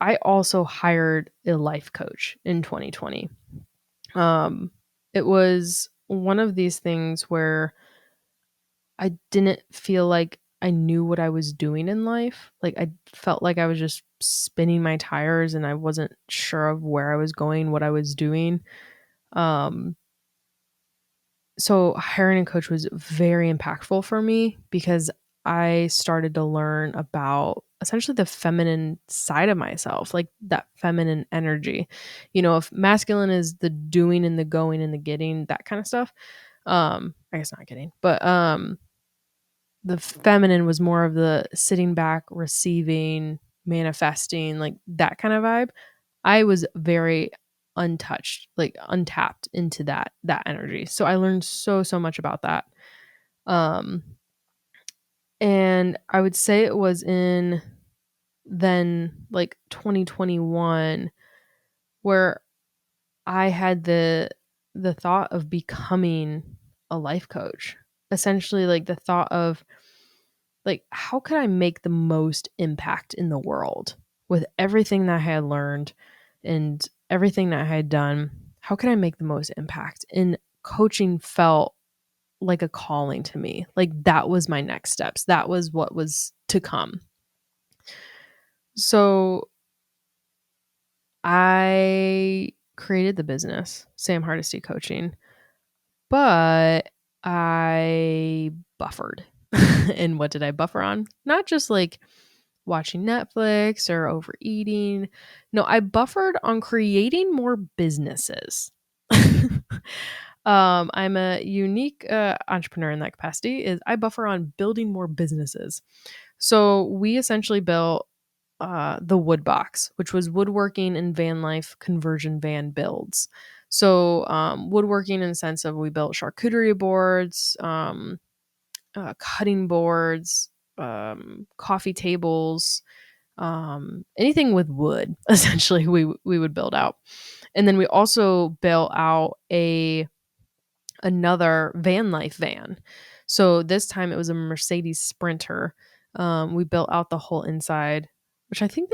I also hired a life coach in 2020. It was one of these things where I didn't feel like I knew what I was doing in life. Like I felt like I was just spinning my tires and I wasn't sure of where I was going, what I was doing. So hiring a coach was very impactful for me because I started to learn about essentially the feminine side of myself, like that feminine energy. If masculine is the doing and the going and the getting, that kind of stuff. I guess not getting, but the feminine was more of the sitting back, receiving, manifesting, like that kind of vibe. I was very untouched, like untapped into that energy. So I learned so much about that. And I would say it was in then like 2021 where I had the thought of becoming a life coach. Essentially like the thought of like how could I make the most impact in the world with everything that I had learned and everything that I had done? How can I make the most impact? And coaching felt like a calling to me. Like that was my next steps. That was what was to come. So I created the business, Sam Hardesty Coaching, but I buffered. And what did I buffer on? Not just like watching Netflix or overeating. No, I buffered on creating more businesses. I'm a unique entrepreneur in that capacity. Is I buffer on building more businesses. So we essentially built the wood box, which was woodworking and van life conversion van builds. So woodworking in the sense of we built charcuterie boards, cutting boards, coffee tables, anything with wood. Essentially, we would build out, and then we also built out another van life van. So this time it was a Mercedes Sprinter. We built out the whole inside, which I think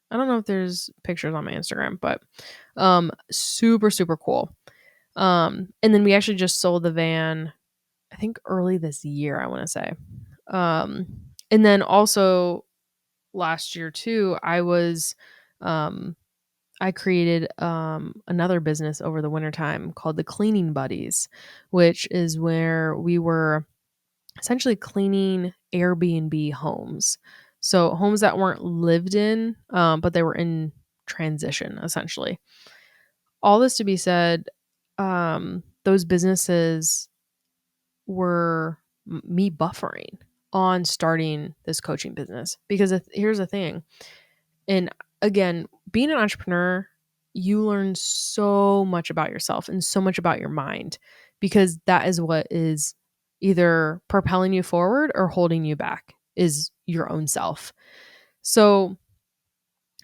I don't know if there's pictures on my Instagram, but super cool. And then we actually just sold the van, I think early this year, I want to say. And then also last year too, I created another business over the wintertime called the Cleaning Buddies, which is where we were essentially cleaning Airbnb homes. So homes that weren't lived in, but they were in transition, essentially. All this to be said, those businesses were me buffering on starting this coaching business because here's the thing. And again, being an entrepreneur, you learn so much about yourself and so much about your mind because that is what is either propelling you forward or holding you back is your own self. So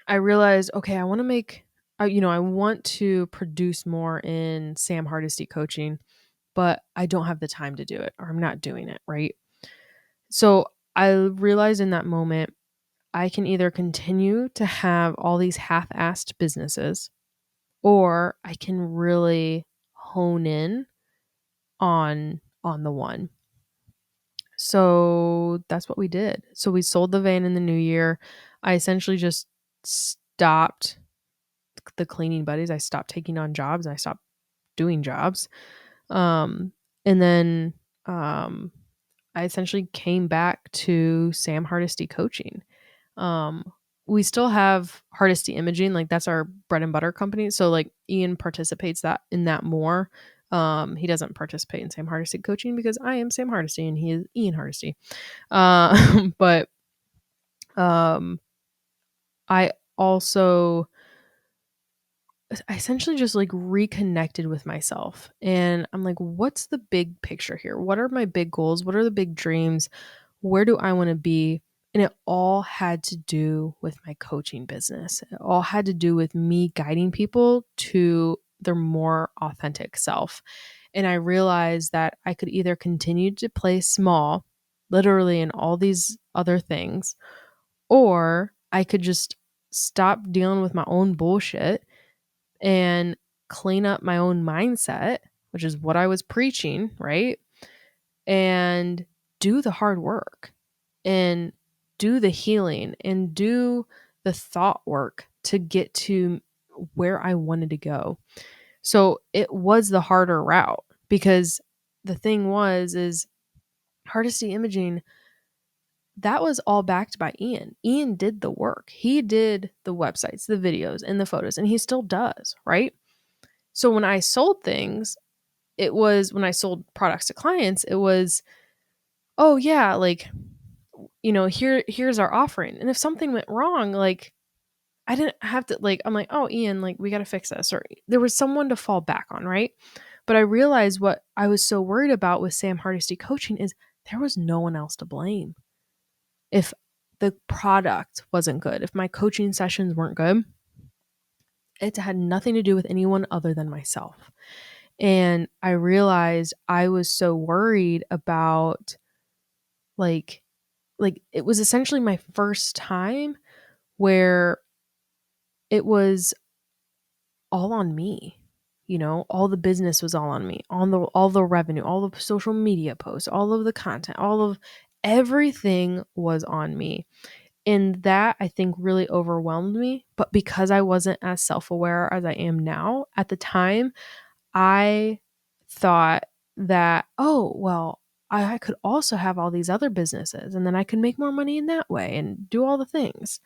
I realized, okay, I want to I want to produce more in Sam Hardesty coaching, but I don't have the time to do it or I'm not doing it, right? So I realized in that moment, I can either continue to have all these half-assed businesses or I can really hone in on the one. So that's what we did. So we sold the van in the new year. I essentially just stopped the cleaning buddies. I stopped taking on jobs. I stopped doing jobs. Um, and then um, I essentially came back to Sam Hardesty coaching. Um, we still have Hardesty Imaging, like that's our bread and butter company. So like Ian participates in that more. He doesn't participate in Sam Hardesty coaching because I am Sam Hardesty and he is Ian Hardesty. But um, I also I essentially just like reconnected with myself and I'm like, what's the big picture here? What are my big goals? What are the big dreams? Where do I want to be? And it all had to do with my coaching business. It all had to do with me guiding people to their more authentic self. And I realized that I could either continue to play small, literally in all these other things, or I could just stop dealing with my own bullshit and clean up my own mindset, which is what I was preaching, right? And do the hard work and do the healing and do the thought work to get to where I wanted to go. So it was the harder route because the thing is Hardesty Imaging, that was all backed by Ian. Ian did the work. He did the websites, the videos, and the photos, and he still does, right? So when I sold things, when I sold products to clients, it was, oh yeah, like, here's our offering. And if something went wrong, like I didn't have to like, I'm like, oh Ian, like we got to fix this. Or there was someone to fall back on, right? But I realized what I was so worried about with Sam Hardesty coaching is there was no one else to blame. If the product wasn't good, if my coaching sessions weren't good, it had nothing to do with anyone other than myself. And I realized I was so worried about like it was essentially my first time where it was all on me. All the business was all on me, all the revenue, all the social media posts, all of the content, all of everything was on me. And that I think really overwhelmed me. But because I wasn't as self-aware as I am now, at the time, I thought that, oh, well, I could also have all these other businesses and then I could make more money in that way and do all the things.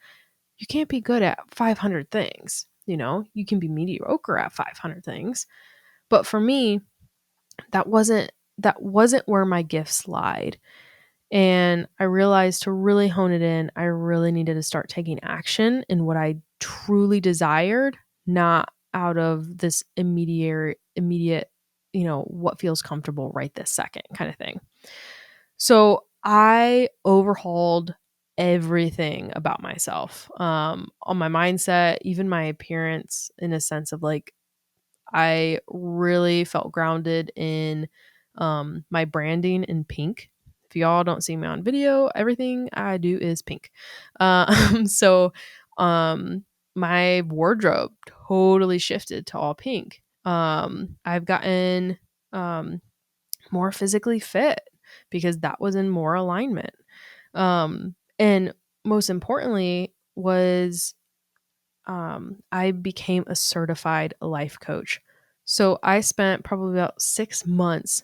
You can't be good at 500 things. You can be mediocre at 500 things. But for me, that wasn't where my gifts lied. And I realized to really hone it in, I really needed to start taking action in what I truly desired, not out of this immediate, what feels comfortable right this second kind of thing. So I overhauled everything about myself, on my mindset, even my appearance, in a sense of like, I really felt grounded in my branding in pink. If y'all don't see me on video, everything I do is pink. So my wardrobe totally shifted to all pink. I've gotten more physically fit because that was in more alignment. And most importantly was I became a certified life coach. So I spent probably about 6 months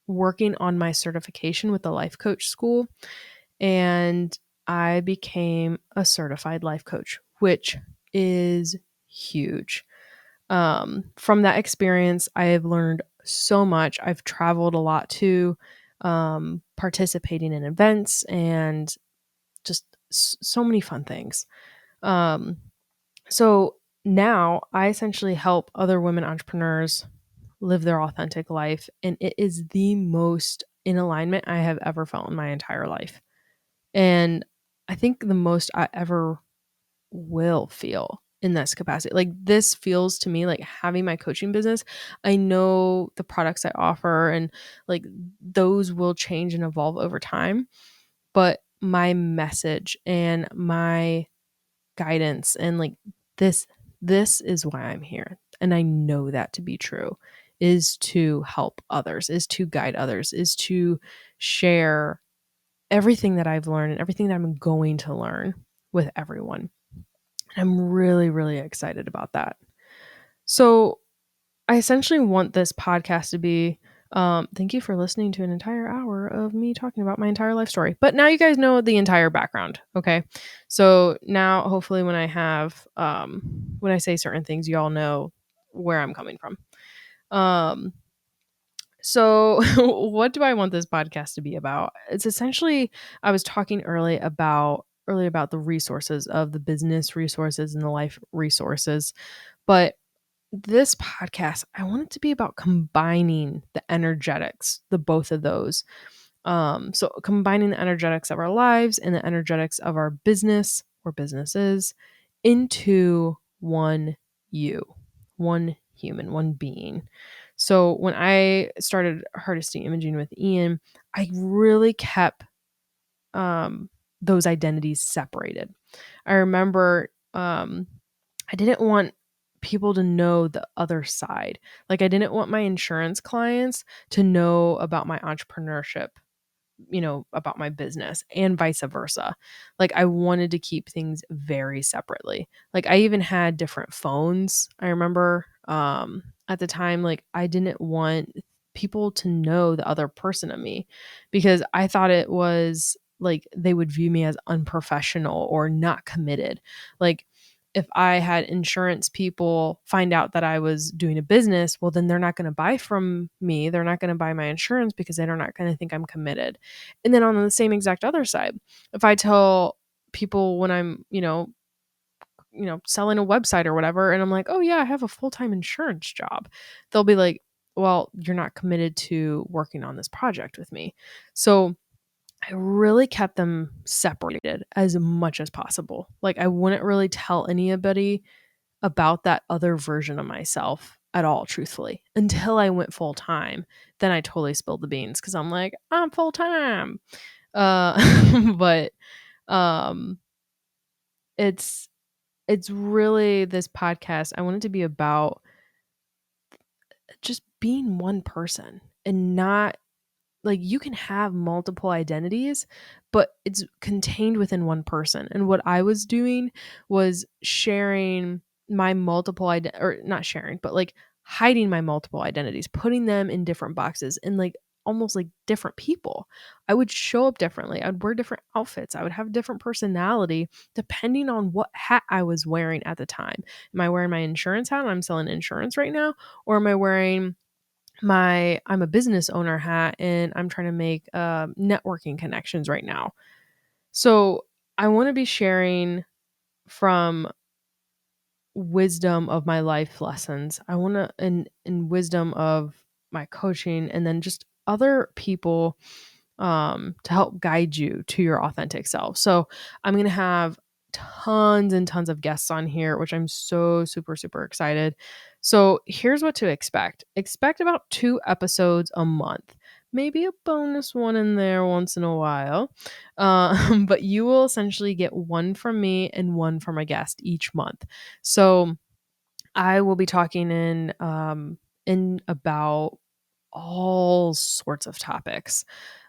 working on my certification with the life coach school. And I became a certified life coach, which is huge. From that experience, I have learned so much. I've traveled a lot too, participating in events and just so many fun things. Um, so now I essentially help other women entrepreneurs live their authentic life, and it is the most in alignment I have ever felt in my entire life. And I think the most I ever will feel in this capacity. Like, this feels to me like having my coaching business. I know the products I offer and like those will change and evolve over time, but my message and my guidance and like this this is why I'm here. And I know that to be true, is to help others, is to guide others, is to share everything that I've learned and everything that I'm going to learn with everyone. I'm really, really excited about that. So I essentially want this podcast to be thank you for listening to an entire hour of me talking about my entire life story. But now you guys know the entire background. Okay. So now hopefully when I say certain things, you all know where I'm coming from. Um so what do I want this podcast to be about? It's essentially, I was talking early about the resources of the business resources and the life resources. But this podcast, I want it to be about combining the energetics, the both of those. So combining the energetics of our lives and the energetics of our business or businesses into one you, one human, one being. So when I started Hardesty Imaging with Ian, I really kept those identities separated. I remember I didn't want people to know the other side. Like, I didn't want my insurance clients to know about my entrepreneurship, about my business, and vice versa. Like, I wanted to keep things very separately. Like, I even had different phones. I remember at the time, like, I didn't want people to know the other person of me because I thought it was like they would view me as unprofessional or not committed. Like, if I had insurance people find out that I was doing a business, well, then they're not going to buy from me. They're not going to buy my insurance because they're not going to think I'm committed. And then on the same exact other side, if I tell people when I'm, selling a website or whatever, and I'm like, oh yeah, I have a full-time insurance job, they'll be like, well, you're not committed to working on this project with me. So I really kept them separated as much as possible. Like, I wouldn't really tell anybody about that other version of myself at all, truthfully, until I went full time. Then I totally spilled the beans because I'm like, I'm full time. But um, it's really this podcast. I want it to be about just being one person and not like, you can have multiple identities, but it's contained within one person. And what I was doing was sharing my or not sharing, but like hiding my multiple identities, putting them in different boxes and like almost like different people. I would show up differently. I would wear different outfits. I would have different personality depending on what hat I was wearing at the time. Am I wearing my insurance hat and I'm selling insurance right now? Or am I wearing my I'm a business owner hat and I'm trying to make networking connections right now? So I want to be sharing from wisdom of my life lessons. I want to and wisdom of my coaching, and then just other people to help guide you to your authentic self. So I'm going to have tons and tons of guests on here, which I'm so super, super excited. So here's what to expect. Expect about 2 episodes a month, maybe a bonus one in there once in a while. But you will essentially get one from me and one from a guest each month. So I will be talking in about all sorts of topics.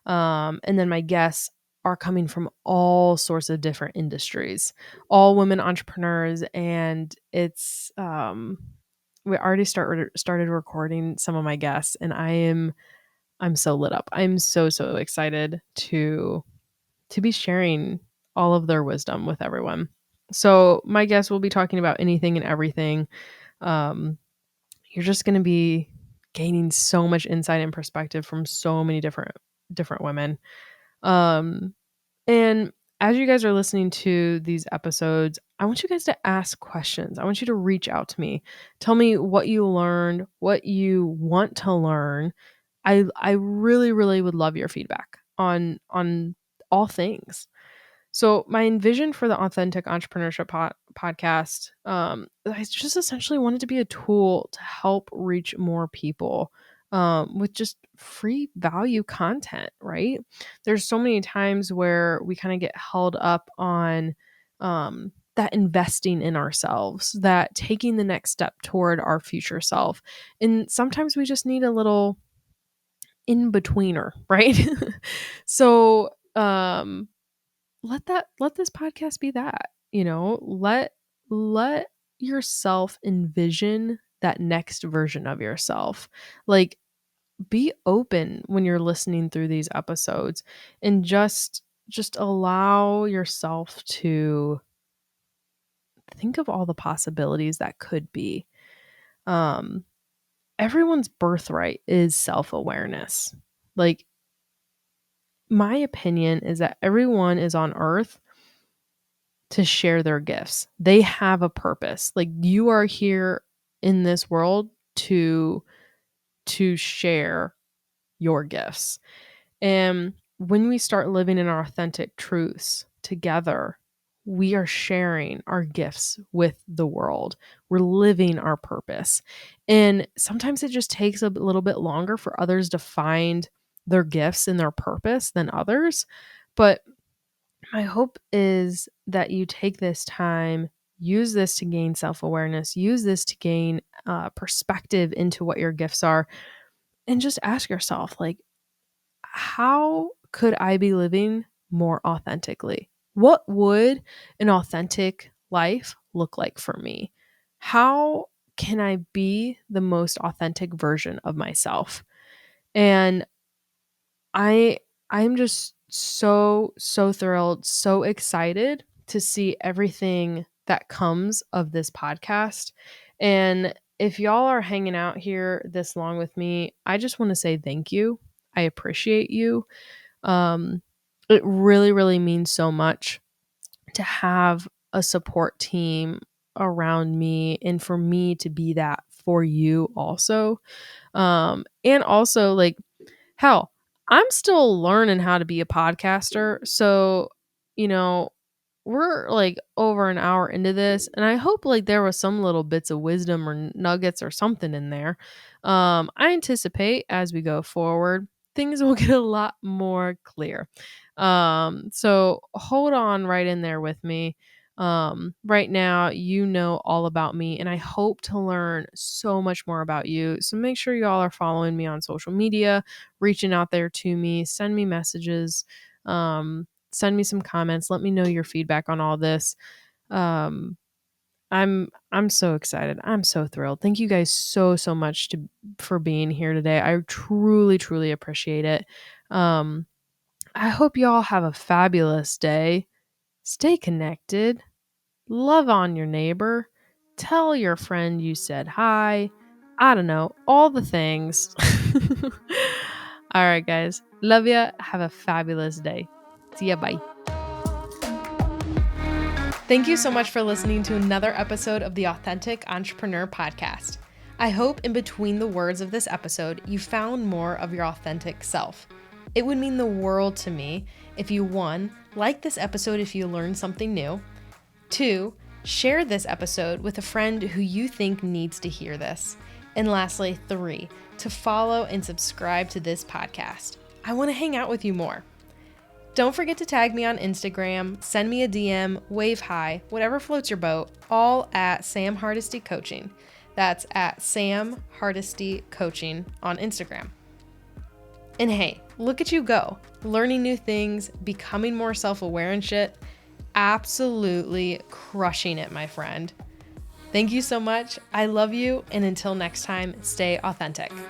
And then my guests are coming from all sorts of different industries, all women entrepreneurs. And it's, we already started recording some of my guests, and I'm so lit up. I'm so, so excited to be sharing all of their wisdom with everyone. So my guests will be talking about anything and everything. Um, you're just going to be gaining so much insight and perspective from so many different women. Um, and as you guys are listening to these episodes, I want you guys to ask questions. I want you to reach out to me. Tell me what you learned, what you want to learn. I really, really would love your feedback on all things. So my vision for the Authentic Entrepreneurship podcast, I just essentially wanted to be a tool to help reach more people with just free value content, right? There's so many times where we kind of get held up on that investing in ourselves, that taking the next step toward our future self. And sometimes we just need a little in betweener, right? So, let this podcast be that, let yourself envision that next version of yourself. Like, be open when you're listening through these episodes, and just allow yourself to think of all the possibilities that could be. um Everyone's birthright is self-awareness. Like, my opinion is that everyone is on earth to share their gifts. They have a purpose. Like, you are here in this world to share your gifts. And when we start living in our authentic truths together, we are sharing our gifts with the world. We're living our purpose. And sometimes it just takes a little bit longer for others to find their gifts and their purpose than others. But my hope is that you take this time, use this to gain self awareness, use this to gain perspective into what your gifts are, and just ask yourself, like, how could I be living more authentically? What would an authentic life look like for me? How can I be the most authentic version of myself? And I'm just so thrilled, so excited to see everything that comes of this podcast. And if y'all are hanging out here this long with me, I just want to say thank you. I appreciate you. Um, it really, really means so much to have a support team around me, and for me to be that for you also. And also, like, hell, I'm still learning how to be a podcaster. So, you know, we're like over an hour into this, and I hope like there was some little bits of wisdom or nuggets or something in there. I anticipate as we go forward, things will get a lot more clear. So hold on right in there with me. Right now, you know all about me, and I hope to learn so much more about you. So make sure y'all are following me on social media, reaching out there to me, send me messages, send me some comments, let me know your feedback on all this. Um, I'm so excited. I'm so thrilled. Thank you guys so much for being here today. I truly appreciate it. Um, I hope y'all have a fabulous day. Stay connected. Love on your neighbor. Tell your friend you said hi. I don't know, all the things. All right, guys. Love ya. Have a fabulous day. See ya. Bye. Thank you so much for listening to another episode of the Authentic Entrepreneur Podcast. I hope in between the words of this episode, you found more of your authentic self. It would mean the world to me if you, 1, like this episode if you learned something new, 2, share this episode with a friend who you think needs to hear this, and lastly, 3, to follow and subscribe to this podcast. I want to hang out with you more. Don't forget to tag me on Instagram, send me a DM, wave hi, whatever floats your boat, all at Sam Hardesty Coaching. That's at Sam Hardesty Coaching on Instagram. And hey, look at you go, learning new things, becoming more self-aware and shit. Absolutely crushing it, my friend. Thank you so much. I love you. And until next time, stay authentic.